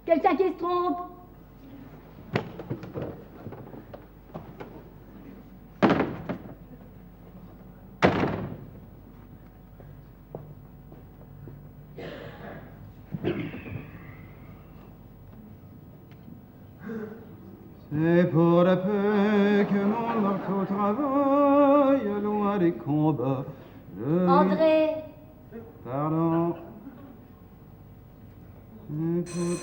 Quelqu'un qui se trompe? C'est pour la paix que mon marteau travaille, loin des combats. André, Pardon. Écoute.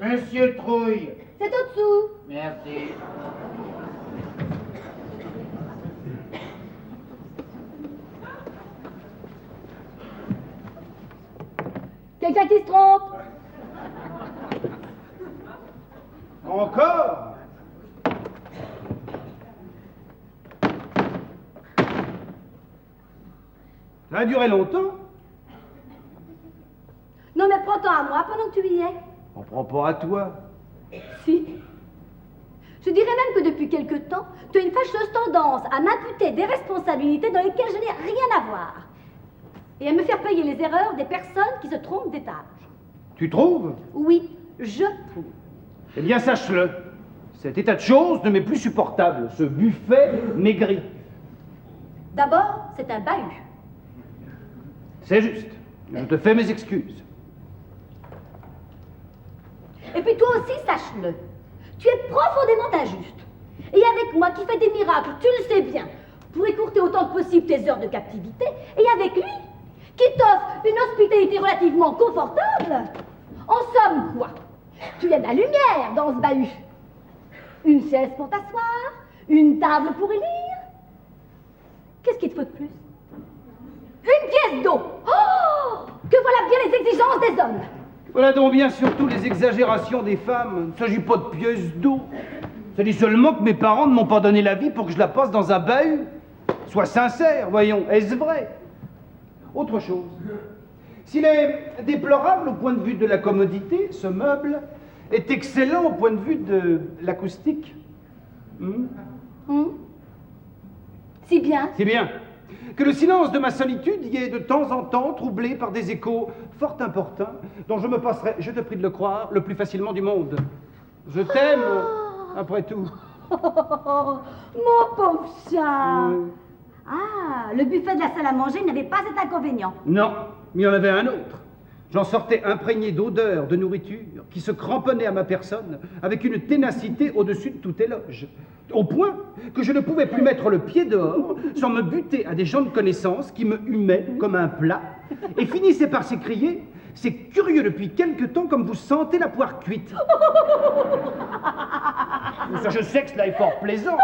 Monsieur Trouille. c'est au-dessous. Merci. Quelqu'un qui se trompe? Encore? Ça a duré longtemps? Non mais prends-toi à moi pendant que tu y es. On prend pas à toi. Si. Je dirais même que depuis quelque temps, tu as une fâcheuse tendance à m'imputer des responsabilités dans lesquelles je n'ai rien à voir. Et à me faire payer les erreurs des personnes qui se trompent d'étage. Tu trouves? Oui, je trouve. Eh bien, sache-le. Cet état de choses ne m'est plus supportable, ce buffet maigri. D'abord, c'est un bahut. C'est juste. Je te fais mes excuses. Et puis toi aussi, sache-le. Tu es profondément injuste. Et avec moi qui fais des miracles, tu le sais bien, pour écourter autant que possible tes heures de captivité, et avec lui, qui t'offre une hospitalité relativement confortable. En somme, quoi? Tu aimes la lumière dans ce bahut. Une chaise pour t'asseoir, une table pour y lire. Qu'est-ce qu'il te faut de plus? Une pièce d'eau. Oh! Que voilà bien les exigences des hommes. Voilà donc bien surtout les exagérations des femmes. Il ne s'agit pas de pièces d'eau. Ça dit seulement que mes parents ne m'ont pas donné la vie pour que je la passe dans un bahut. Sois sincère, voyons, est-ce vrai? Autre chose. S'il est déplorable au point de vue de la commodité, ce meuble est excellent au point de vue de l'acoustique. Si bien. C'est bien. Que le silence de ma solitude y est de temps en temps troublé par des échos fort importuns dont je me passerai, je te prie de le croire, le plus facilement du monde. Je t'aime, après tout. Mon pauvre chat. Ah, le buffet de la salle à manger n'avait pas cet inconvénient. Non, mais il y en avait un autre. J'en sortais imprégné d'odeurs de nourriture qui se cramponnaient à ma personne avec une ténacité au-dessus de tout éloge. Au point que je ne pouvais plus mettre le pied dehors sans me buter à des gens de connaissance qui me humaient comme un plat et finissaient par s'écrier « C'est curieux depuis quelque temps comme vous sentez la poire cuite. » Ça, je sais que cela est fort plaisant.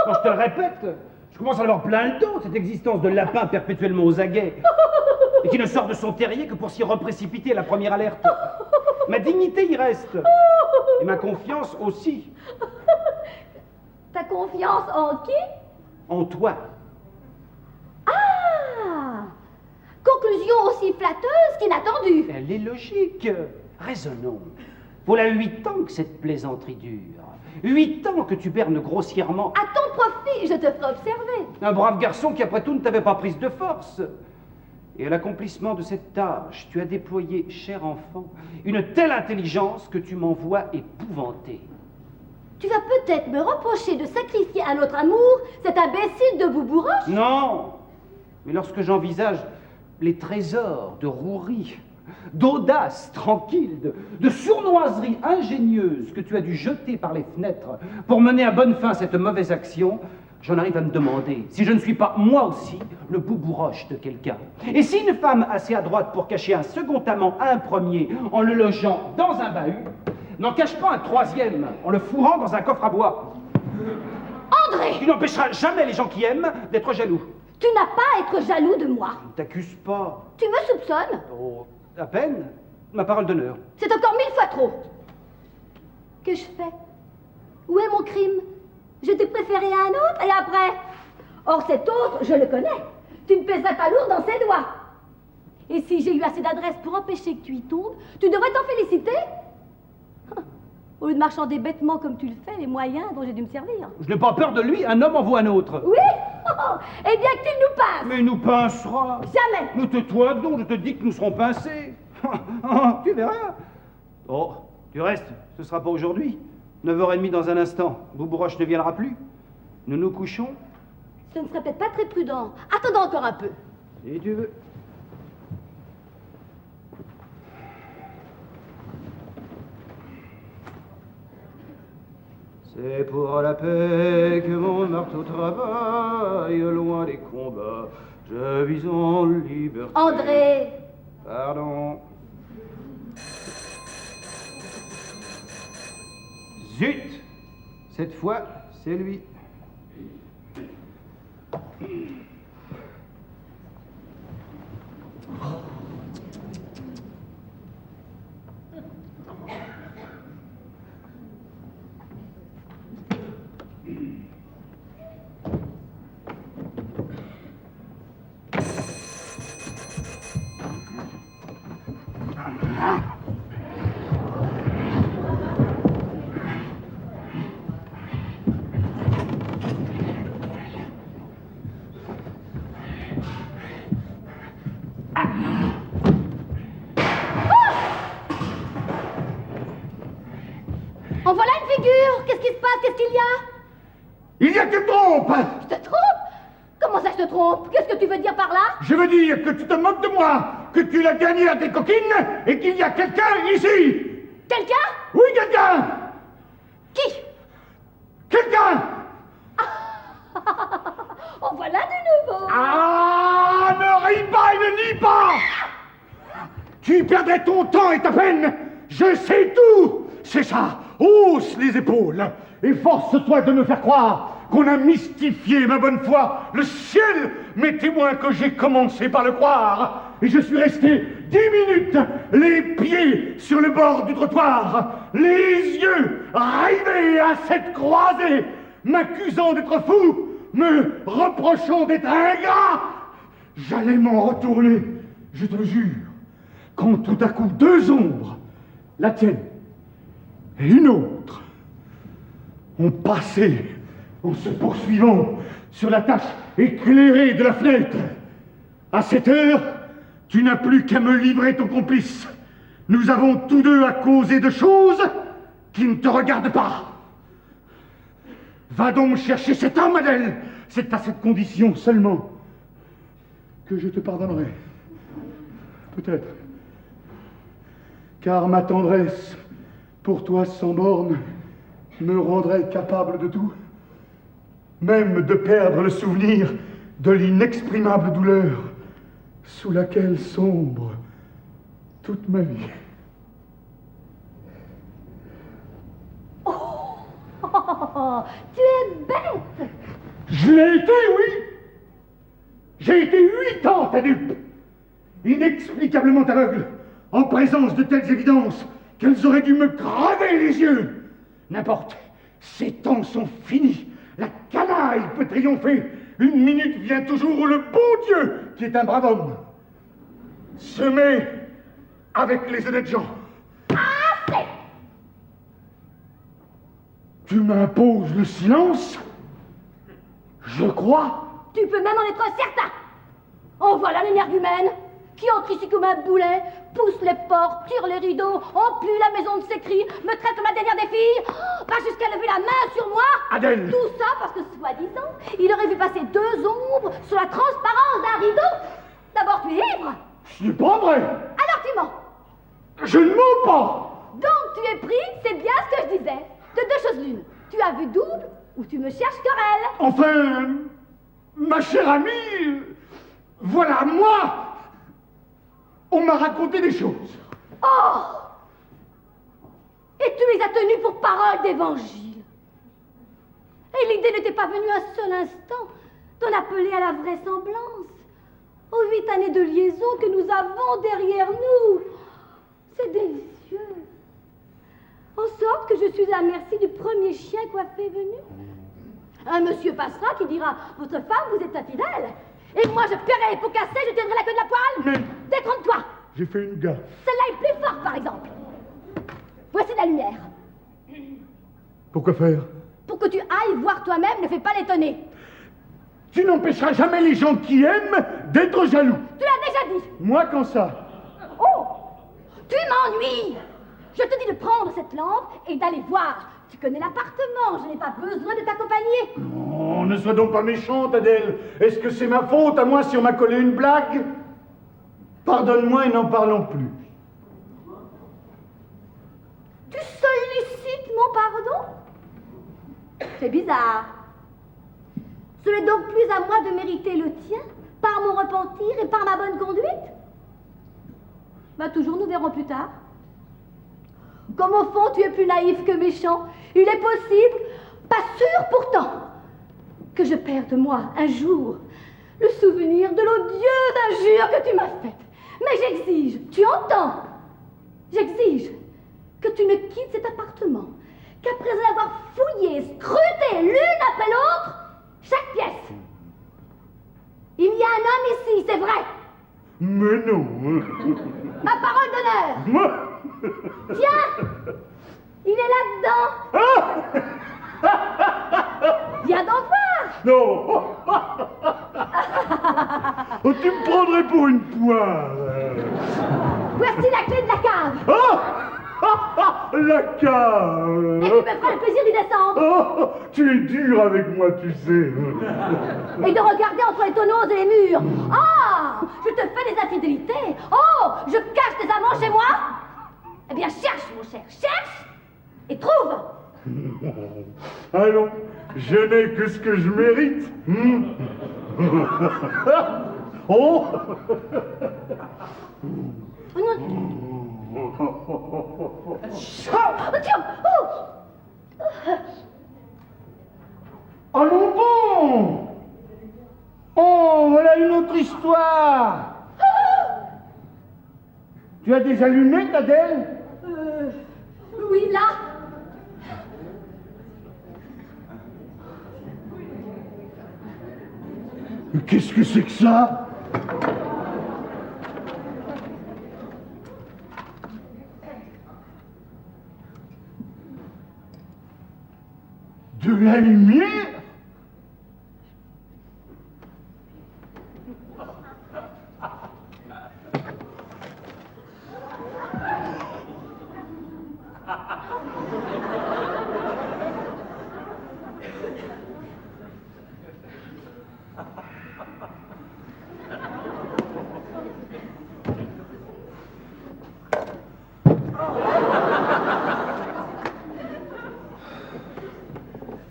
Quand je te le répète, je commence à avoir plein le dos, cette existence de lapin perpétuellement aux aguets et qui ne sort de son terrier que pour s'y reprécipiter à la première alerte. Ma dignité y reste. Et ma confiance aussi. Ta confiance en qui? En toi. Ah! Conclusion aussi flatteuse qu'inattendue. Elle est logique. Raisonnons. Voilà 8 ans que cette plaisanterie dure. 8 ans que tu bernes grossièrement. À ton profit, je te ferai observer. Un brave garçon qui, après tout, ne t'avait pas prise de force. Et à l'accomplissement de cette tâche, tu as déployé, cher enfant, une telle intelligence que tu m'envoies épouvanté. Tu vas peut-être me reprocher de sacrifier à notre amour cet imbécile de Boubouroche? Non, mais lorsque j'envisage les trésors de rouerie, d'audace tranquille, de sournoiserie ingénieuse que tu as dû jeter par les fenêtres pour mener à bonne fin cette mauvaise action, j'en arrive à me demander si je ne suis pas, moi aussi, le Boubouroche de quelqu'un. Et si une femme assez adroite pour cacher un second amant à un premier en le logeant dans un bahut, n'en cache pas un troisième en le fourrant dans un coffre à bois. André! Tu n'empêcheras jamais les gens qui aiment d'être jaloux. Tu n'as pas à être jaloux de moi. Ne t'accuse pas. Tu me soupçonnes? Oh, à peine. Ma parole d'honneur. C'est encore 1000 fois trop. Que-je fais? Où est mon crime? Je t'ai préféré à un autre et après? Or cet autre, je le connais. Tu ne pèserais pas lourd dans ses doigts. Et si j'ai eu assez d'adresse pour empêcher que tu y tombes, tu devrais t'en féliciter. Au lieu de marchander bêtement comme tu le fais, les moyens dont j'ai dû me servir. Je n'ai pas peur de lui, un homme en vaut un autre. Oui? Eh bien qu'il nous pince! Mais il nous pincera. Jamais! Mais tais-toi donc, je te dis que nous serons pincés. Tu verras. Oh, tu restes, ce sera pas aujourd'hui. 9h30 dans un instant. Boubouroche ne viendra plus. Nous nous couchons. Ce ne serait peut-être pas très prudent. Attendons encore un peu. Si tu veux. C'est pour la paix que mon marteau travaille, loin des combats, je vis en liberté. André! Pardon. Zut! Cette fois, c'est lui. En voilà une figure! Qu'est-ce qui se passe? Qu'est-ce qu'il y a? Il y a que tu te trompes! Je te trompe? Comment ça je te trompe? Qu'est-ce que tu veux dire par là? Je veux dire que tu te moques de moi, que tu l'as gagné à tes coquines et qu'il y a quelqu'un ici! Quelqu'un? Oui, quelqu'un! Qui? Quelqu'un! En voilà du nouveau! Ah, ne ris pas et ne nie pas! Tu perdrais ton temps et ta peine! Je sais tout! C'est ça! Hausse les épaules et force-toi de me faire croire qu'on a mystifié ma bonne foi. Le ciel m'est témoin que j'ai commencé par le croire. Et je suis resté 10 minutes, les pieds sur le bord du trottoir, les yeux rivés à cette croisée, m'accusant d'être fou, me reprochant d'être ingrat. J'allais m'en retourner, je te le jure, quand tout à coup 2 ombres, la tienne et une autre, ont passé en se poursuivant sur la tache éclairée de la fenêtre. À cette heure, tu n'as plus qu'à me livrer ton complice. Nous avons tous deux à causer de choses qui ne te regardent pas. Va donc chercher cet homme, Adèle. C'est à cette condition seulement que je te pardonnerai. Peut-être. Car ma tendresse pour toi sans borne me rendrait capable de tout, même de perdre le souvenir de l'inexprimable douleur sous laquelle sombre toute ma vie. Oh, tu es bête! Je l'ai été, oui! J'ai été 8 ans ta dupe, inexplicablement aveugle, en présence de telles évidences qu'elles auraient dû me crever les yeux. N'importe, ces temps sont finis. La canaille peut triompher. Une minute vient toujours où le bon Dieu, qui est un brave homme, se met avec les honnêtes gens. Assez! Tu m'imposes le silence? Je crois. Tu peux même en être certain! En voilà l'énergumène qui entre ici comme un boulet, pousse les portes, tire les rideaux, emplit la maison de ses cris, me traite comme la dernière des filles, va jusqu'à lever la main sur moi. Adèle! Tout ça parce que, soi-disant, il aurait vu passer 2 ombres sur la transparence d'un rideau. D'abord, tu es ivre. Ce n'est pas vrai! Alors tu mens. Je ne mens pas! Donc tu es pris, c'est bien ce que je disais. De 2 choses l'une. Tu as vu double ou tu me cherches querelle. Enfin, ma chère amie, voilà, moi, on m'a raconté des choses. Oh! Et tu les as tenues pour parole d'évangile. Et l'idée n'était pas venue un seul instant d'en appeler à la vraisemblance aux 8 années de liaison que nous avons derrière nous. C'est délicieux. En sorte que je suis à la merci du premier chien coiffé venu. Un monsieur passera qui dira « Votre femme, vous êtes infidèle !» Et moi, je paierai les pots cassés, je tiendrai la queue de la poêle. Mais... Détrompe-toi. J'ai fait une gaffe. Celle-là est plus forte, par exemple. Voici la lumière. Pourquoi faire? Pour que tu ailles voir toi-même, ne fais pas l'étonner. Tu n'empêcheras jamais les gens qui aiment d'être jaloux. Tu l'as déjà dit. Moi, quand ça? Oh, tu m'ennuies. Je te dis de prendre cette lampe et d'aller voir. Tu connais l'appartement, je n'ai pas besoin de t'accompagner. Oh, ne sois donc pas méchante, Adèle. Est-ce que c'est ma faute à moi si on m'a collé une blague? Pardonne-moi et n'en parlons plus. Tu sollicites mon pardon? C'est bizarre. Ce n'est donc plus à moi de mériter le tien par mon repentir et par ma bonne conduite? Bah toujours, nous verrons plus tard. Comme au fond tu es plus naïf que méchant, il est possible, pas sûr pourtant, que je perde moi un jour le souvenir de l'odieuse injure que tu m'as faite. Mais j'exige, tu entends? J'exige que tu ne quittes cet appartement, qu'après avoir fouillé, scruté l'une après l'autre, chaque pièce. Il y a un homme ici, c'est vrai. Mais non. Ma parole d'honneur. Moi? Tiens, il est là-dedans. Viens donc voir. Non. Oh, tu me prendrais pour une poire. Voici la clé de la cave. Oh, la cave. Et tu me feras le plaisir d'y descendre. Oh, tu es dur avec moi, tu sais. Et de regarder entre les tonneaux et les murs. Ah, je te fais des infidélités. Oh, je cache des amants chez moi. Eh bien, cherche, mon cher, cherche et trouve. Allons, je n'ai que ce que je mérite. Oh. Tiens, oh. Allons bon. Oh, voilà une autre histoire. Tu as des allumettes, Adèle? Oui, là. Mais qu'est-ce que c'est que ça? De la lumière?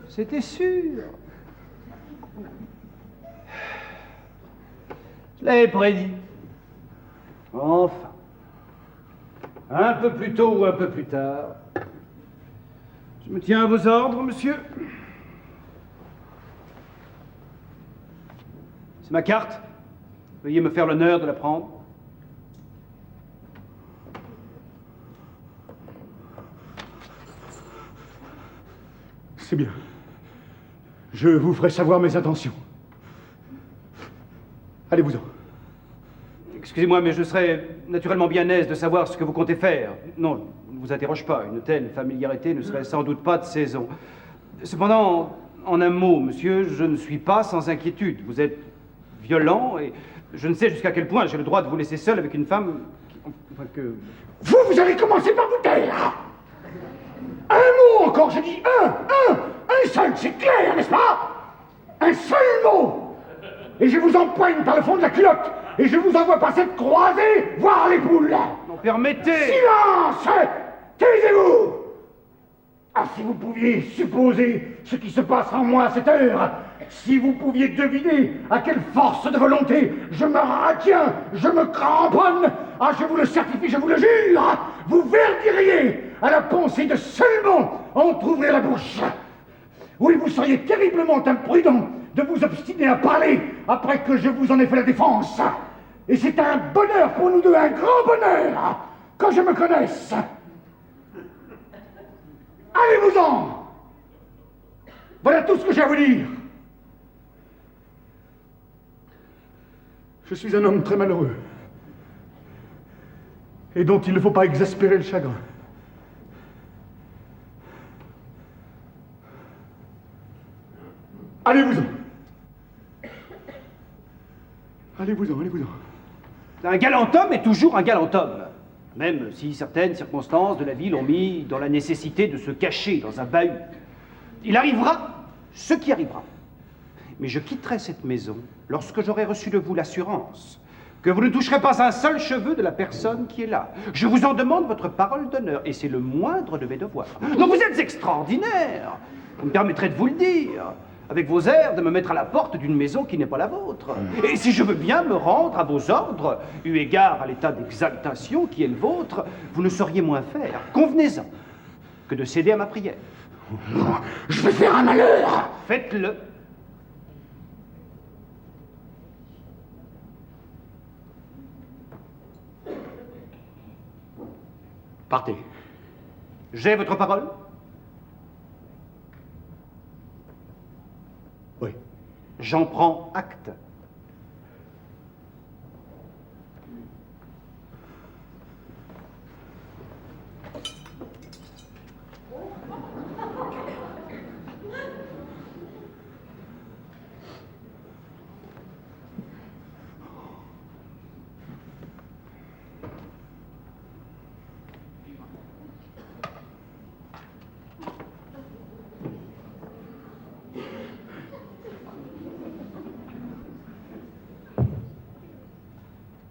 C'était sûr. Je l'avais prédit. Enfin. Un peu plus tôt ou un peu plus tard. Je me tiens à vos ordres, monsieur. C'est ma carte. Veuillez me faire l'honneur de la prendre. C'est bien. Je vous ferai savoir mes intentions. Allez-vous-en. Excusez-moi, mais je serais naturellement bien aise de savoir ce que vous comptez faire. Non, ne vous interroge pas. Une telle familiarité ne serait sans doute pas de saison. Cependant, en un mot, monsieur, je ne suis pas sans inquiétude. Vous êtes violent et je ne sais jusqu'à quel point j'ai le droit de vous laisser seul avec une femme que... Vous allez commencer par vous taire. Un mot encore, j'ai dit un seul, c'est clair, n'est-ce pas? Un seul mot. Et je vous empoigne par le fond de la culotte, et je vous envoie par cette croisée voir les poules. Non, permettez. Silence. Taisez-vous. Ah, si vous pouviez supposer ce qui se passe en moi à cette heure, si vous pouviez deviner à quelle force de volonté je me retiens, je me cramponne, ah, je vous le certifie, je vous le jure, vous verdiriez à la pensée de seulement entrouvrir la bouche. Oui, vous seriez terriblement imprudent de vous obstiner à parler après que je vous en ai fait la défense. Et c'est un bonheur pour nous deux, un grand bonheur, quand je me connaisse. Allez-vous-en. Voilà tout ce que j'ai à vous dire. Je suis un homme très malheureux et dont il ne faut pas exaspérer le chagrin. Allez-vous-en. Allez-vous-en, allez-vous-en. Un galant homme est toujours un galant homme. Même si certaines circonstances de la vie l'ont mis dans la nécessité de se cacher dans un bahut. Il arrivera ce qui arrivera. Mais je quitterai cette maison lorsque j'aurai reçu de vous l'assurance que vous ne toucherez pas un seul cheveu de la personne qui est là. Je vous en demande votre parole d'honneur, et c'est le moindre de mes devoirs. Donc vous êtes extraordinaire. Vous me permettrez de vous le dire, avec vos airs de me mettre à la porte d'une maison qui n'est pas la vôtre. Et si je veux bien me rendre à vos ordres, eu égard à l'état d'exaltation qui est le vôtre, vous ne sauriez moins faire, convenez-en, que de céder à ma prière. Non, je vais faire un malheur. Faites-le. Partez. J'ai votre parole? Oui. J'en prends acte.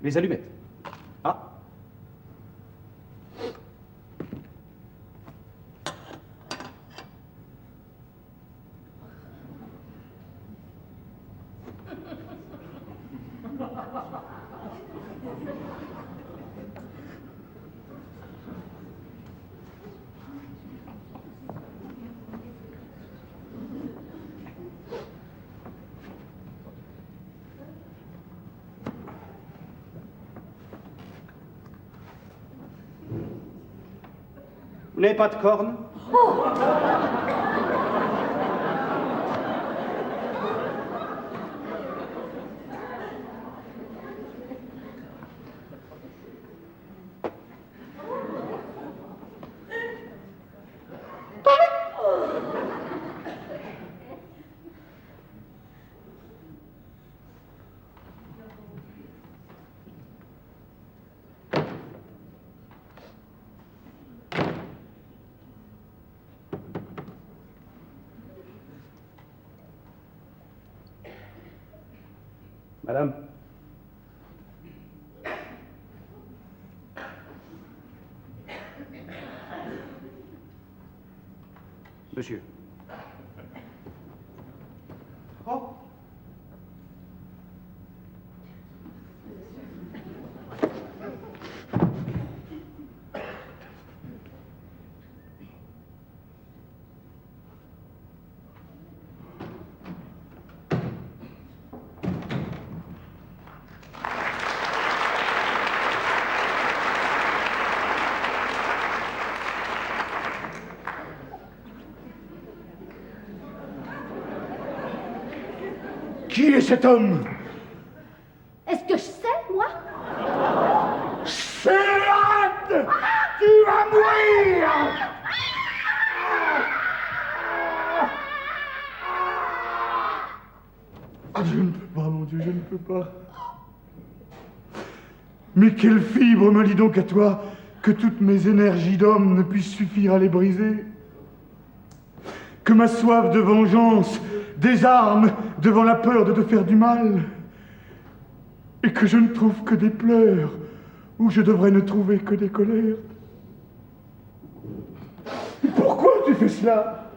Les allumettes. Ah. Vous n'avez pas de cornes? Madame. Monsieur. Oh. Qui est cet homme? Est-ce que je sais, moi? C'est Anne! Tu vas mourir! Ah, je ne peux pas, mon Dieu, je ne peux pas. Mais quelle fibre me lie donc à toi que toutes mes énergies d'homme ne puissent suffire à les briser? Que ma soif de vengeance désarme devant la peur de te faire du mal, et que je ne trouve que des pleurs où je devrais ne trouver que des colères. Pourquoi tu fais cela?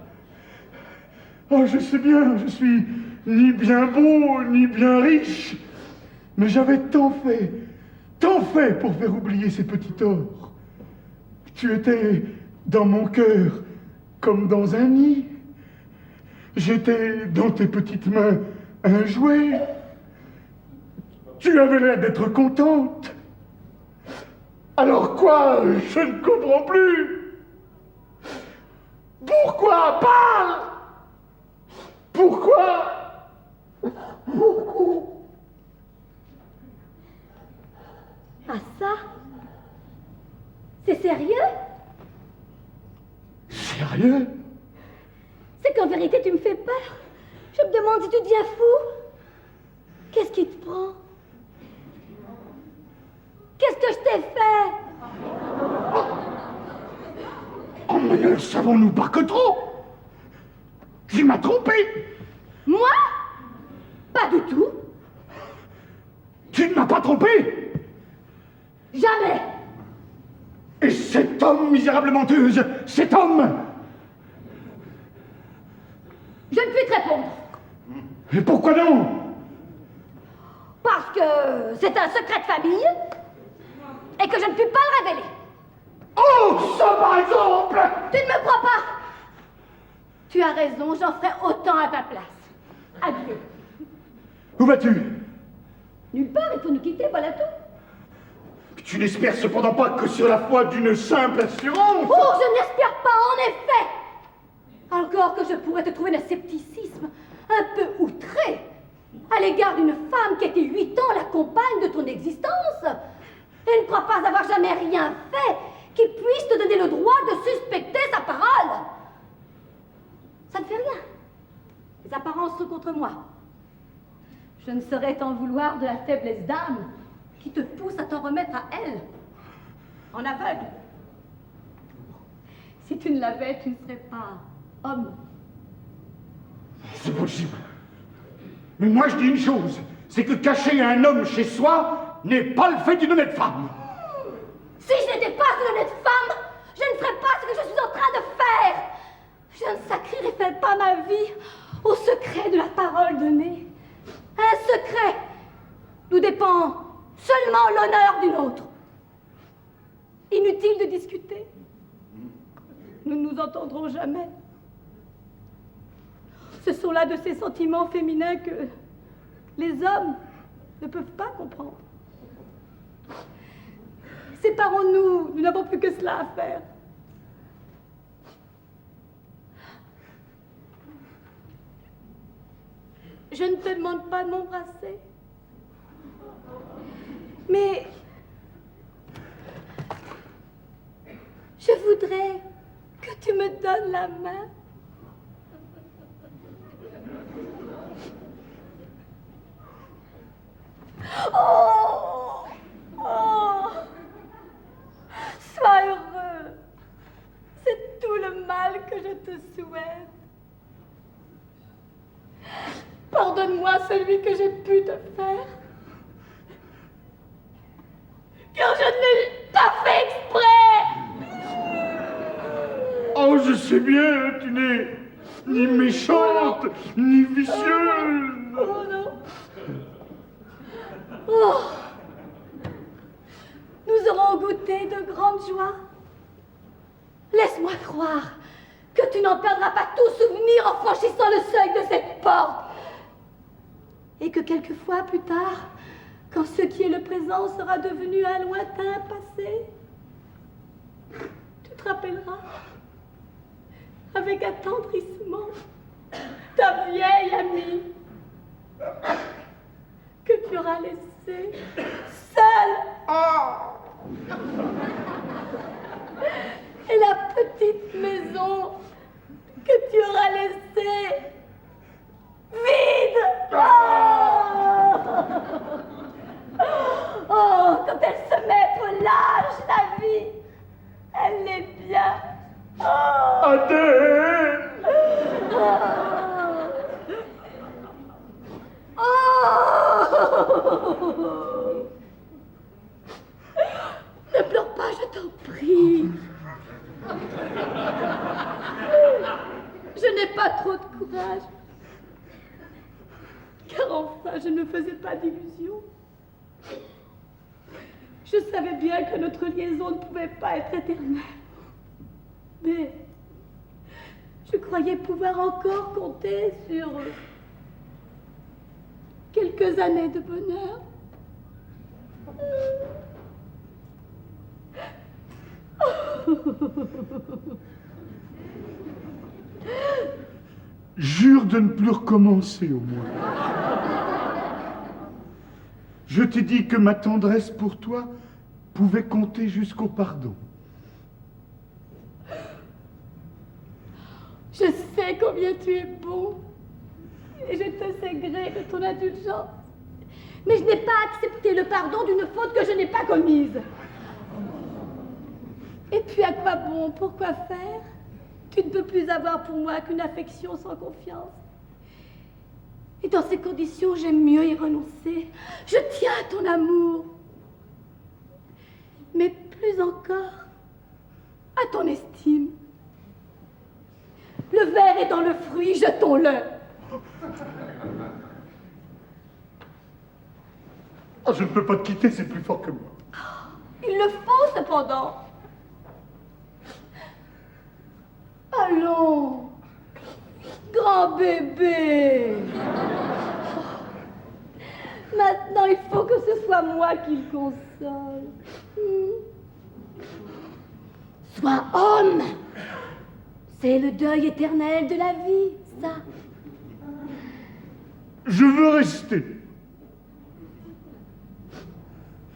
Oh, je sais bien, je suis ni bien beau, ni bien riche, mais j'avais tant fait pour faire oublier ces petits torts. Tu étais dans mon cœur comme dans un nid. J'étais dans tes petites mains un jouet. Tu avais l'air d'être contente. Alors quoi? Je ne comprends plus. Pourquoi? Parle! Pourquoi? Ah ça? C'est sérieux? Sérieux? C'est qu'en vérité tu me fais peur. Je me demande si tu deviens fou. Qu'est-ce qui te prend? Qu'est-ce que je t'ai fait? Oh, mais ne le savons-nous pas que trop? Tu m'as trompé. Moi? Pas du tout. Tu ne m'as pas trompé. Jamais. Et cet homme, misérable menteuse, cet homme... Je ne puis te répondre. Et pourquoi non? Parce que c'est un secret de famille et que je ne puis pas le révéler. Oh, ça par exemple! Tu ne me crois pas? Tu as raison, j'en ferai autant à ta place. Adieu. Où vas-tu? Nulle part, il faut nous quitter, voilà tout. Tu n'espères cependant pas que sur la foi d'une simple assurance? Oh, je n'espère pas, en effet. Encore que je pourrais te trouver d'un scepticisme un peu outré à l'égard d'une femme qui était 8 ans la compagne de ton existence et ne crois pas avoir jamais rien fait qui puisse te donner le droit de suspecter sa parole. Ça ne fait rien. Les apparences sont contre moi. Je ne saurais t'en vouloir de la faiblesse d'âme qui te pousse à t'en remettre à elle, en aveugle. Si tu ne l'avais, tu ne serais pas homme. C'est possible. Mais moi je dis une chose, c'est que cacher un homme chez soi n'est pas le fait d'une honnête femme. Si je n'étais pas une honnête femme, je ne ferais pas ce que je suis en train de faire. Je ne sacrifierais pas ma vie au secret de la parole donnée. Un secret d'où dépend seulement l'honneur d'une autre. Inutile de discuter. Nous ne nous entendrons jamais. Ce sont là de ces sentiments féminins que les hommes ne peuvent pas comprendre. Séparons-nous, nous n'avons plus que cela à faire. Je ne te demande pas de m'embrasser, mais je voudrais que tu me donnes la main. Oh! Oh! Sois heureux. C'est tout le mal que je te souhaite. Pardonne-moi celui que j'ai pu te faire. Car je ne l'ai pas fait exprès. Oh, je sais bien, tu n'es ni méchante, ni vicieuse. Oh non. Oh. Nous aurons goûté de grandes joies. Laisse-moi croire que tu n'en perdras pas tout souvenir en franchissant le seuil de cette porte. Et que quelquefois plus tard, quand ce qui est le présent sera devenu un lointain passé, tu te rappelleras avec attendrissement ta vieille amie que tu auras laissée seule. Et la petite maison que tu auras laissée vide. Oh, quand elle se met au large, la vie, elle l'est bien. Oh. Adèle! Oh. Ne pleure pas, je t'en prie. Je n'ai pas trop de courage. Car enfin, je ne me faisais pas d'illusions. Je savais bien que notre liaison ne pouvait pas être éternelle. Mais je croyais pouvoir encore compter sur quelques années de bonheur. Jure de ne plus recommencer au moins. Je t'ai dit que ma tendresse pour toi pouvait compter jusqu'au pardon. Je sais combien tu es bon te sais gré de ton indulgence. Mais je n'ai pas accepté le pardon d'une faute que je n'ai pas commise. Et puis à quoi bon? Pourquoi faire? Tu ne peux plus avoir pour moi qu'une affection sans confiance. Et dans ces conditions, j'aime mieux y renoncer. Je tiens à ton amour. Mais plus encore, à ton estime. Le verre est dans le fruit, jetons-le. Ah, je ne peux pas te quitter, c'est plus fort que moi. Il le faut cependant. Allons, grand bébé. Maintenant, il faut que ce soit moi qui le console. Sois homme. C'est le deuil éternel de la vie, ça. Je veux rester.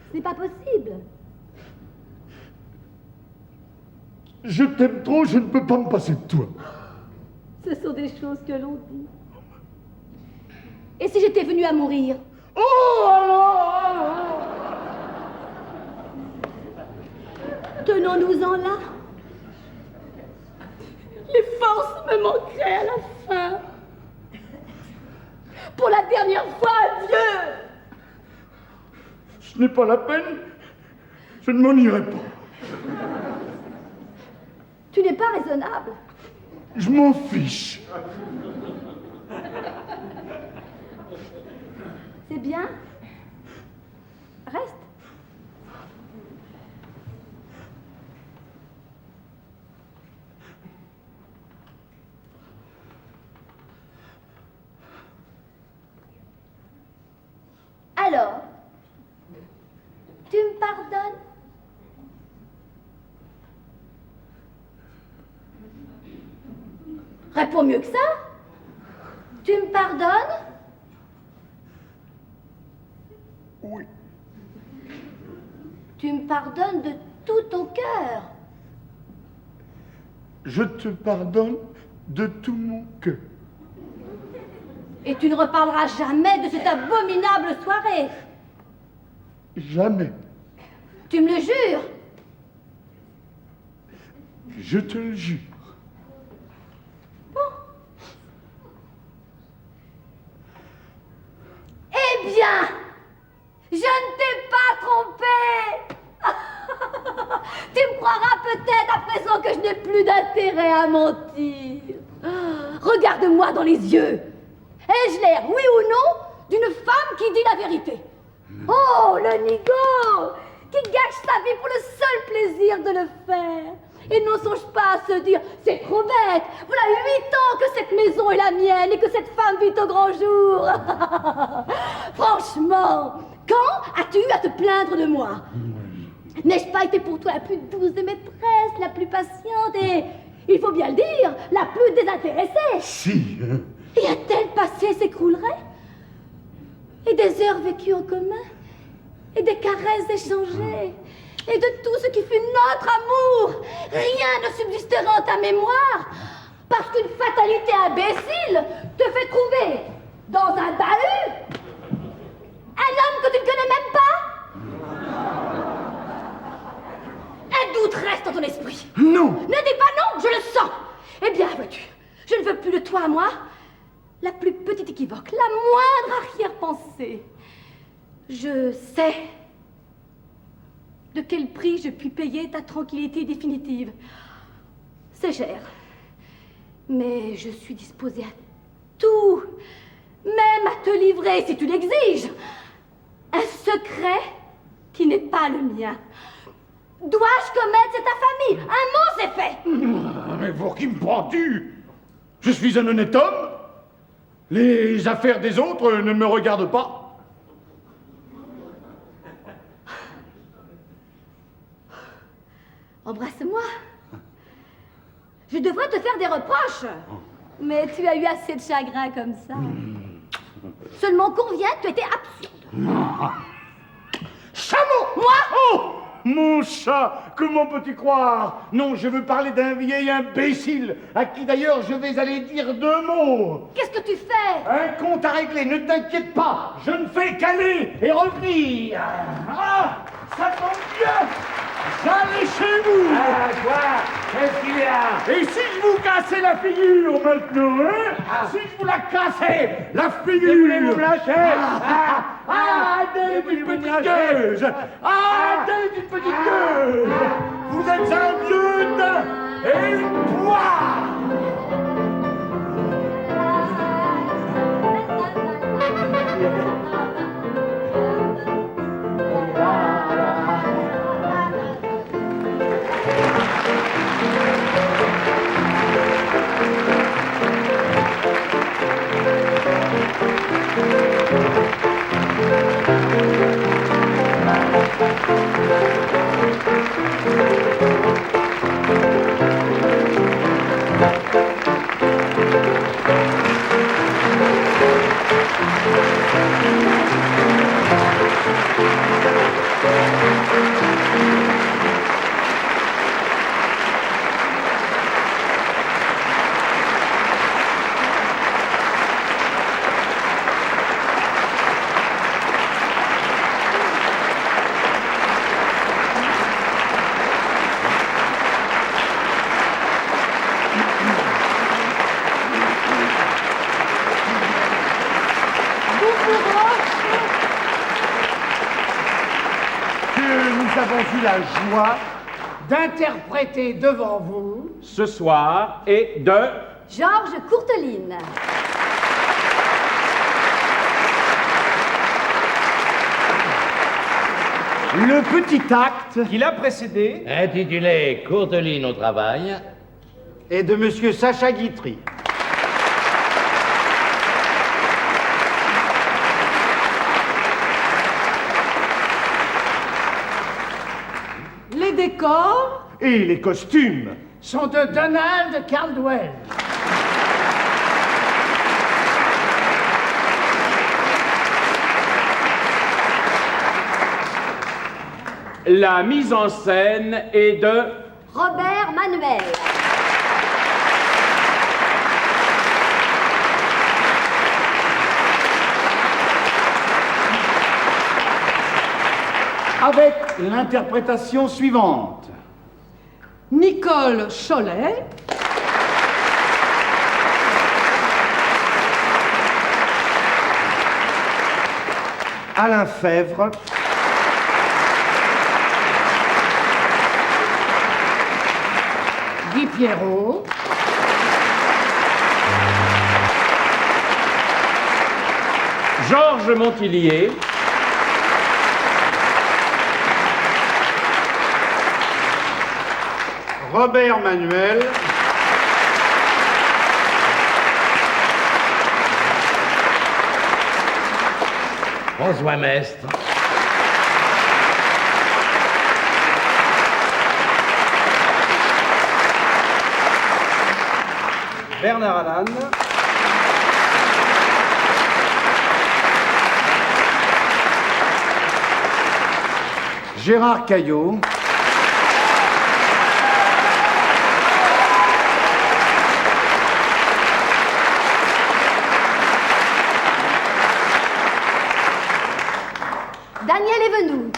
Ce n'est pas possible. Je t'aime trop, je ne peux pas me passer de toi. Ce sont des choses que l'on dit. Et si j'étais venue à mourir? Oh, alors. Tenons-nous-en là. Les forces me manqueraient à la fin. Pour la dernière fois, adieu. Ce n'est pas la peine. Je ne m'en irai pas. Tu n'es pas raisonnable. Je m'en fiche. C'est bien. Reste. Alors, tu me pardonnes? Réponds mieux que ça. Tu me pardonnes? Oui. Tu me pardonnes de tout ton cœur. Je te pardonne de tout mon cœur. Et tu ne reparleras jamais de cette abominable soirée. Jamais. Tu me le jures? Je te le jure. Bon. Eh bien, je ne t'ai pas trompé. Tu me croiras peut-être à présent que je n'ai plus d'intérêt à mentir. Regarde-moi dans les yeux. Ai-je l'air, oui ou non, d'une femme qui dit la vérité? Oh, le nigaud, qui gâche sa vie pour le seul plaisir de le faire. Et n'en songe pas à se dire, c'est trop bête, voilà 8 ans que cette maison est la mienne et que cette femme vit au grand jour. Franchement, quand as-tu eu à te plaindre de moi? N'ai-je pas été pour toi la plus douce des maîtresses, la plus patiente et, il faut bien le dire, la plus désintéressée? Si. Et un tel passé s'écroulerait? Et des heures vécues en commun? Et des caresses échangées? Et de tout ce qui fut notre amour? Rien ne subsistera en ta mémoire? Parce qu'une fatalité imbécile te fait trouver dans un bahut un homme que tu ne connais même pas? Un doute reste dans ton esprit. Non. Ne dis pas non, je le sens. Eh bien, vois-tu, je ne veux plus de toi à moi. La plus petite équivoque, la moindre arrière-pensée. Je sais de quel prix je puis payer ta tranquillité définitive. C'est cher, mais je suis disposée à tout, même à te livrer, si tu l'exiges, un secret qui n'est pas le mien. Dois-je commettre cette infamie? Un mot, c'est fait. Mais pour qui me prends-tu? Je suis un honnête homme. Les affaires des autres ne me regardent pas. Embrasse-moi. Je devrais te faire des reproches. Mais tu as eu assez de chagrin comme ça. Seulement conviens que tu étais absurde. Chameau! Moi? Oh! mon chat, comment peux-tu croire? Non, je veux parler d'un vieil imbécile, à qui d'ailleurs je vais aller dire 2 mots. Qu'est-ce que tu fais? Un compte à régler, ne t'inquiète pas, je ne fais qu'aller et revenir. Ah, ça tombe bien, j'allais chez vous. Ah, quoi? Qu'est-ce qu'il y a? Et si je vous cassais la figure maintenant, hein? Si je vous la cassais, la figure. Voulez-vous me lâcher? Adèle d'une petite gueuse. Adèle d'une petite gueuse. Vous êtes un vieux daim et une poire. Nous avons eu la joie d'interpréter devant vous ce soir et de Georges Courteline. le petit acte qui l'a précédé Intitulé Courteline au travail. est de monsieur Sacha Guitry. Les décors Et les costumes sont de Donald Caldwell. la mise en scène est de Robert Manuel. avec l'interprétation suivante. Nicole Cholet. Alain Fèvre. Guy Pierrot. Georges Montillier, Robert Manuel. François Mestre. Bernard Allan, Gérard Caillot. Daniel Evenou.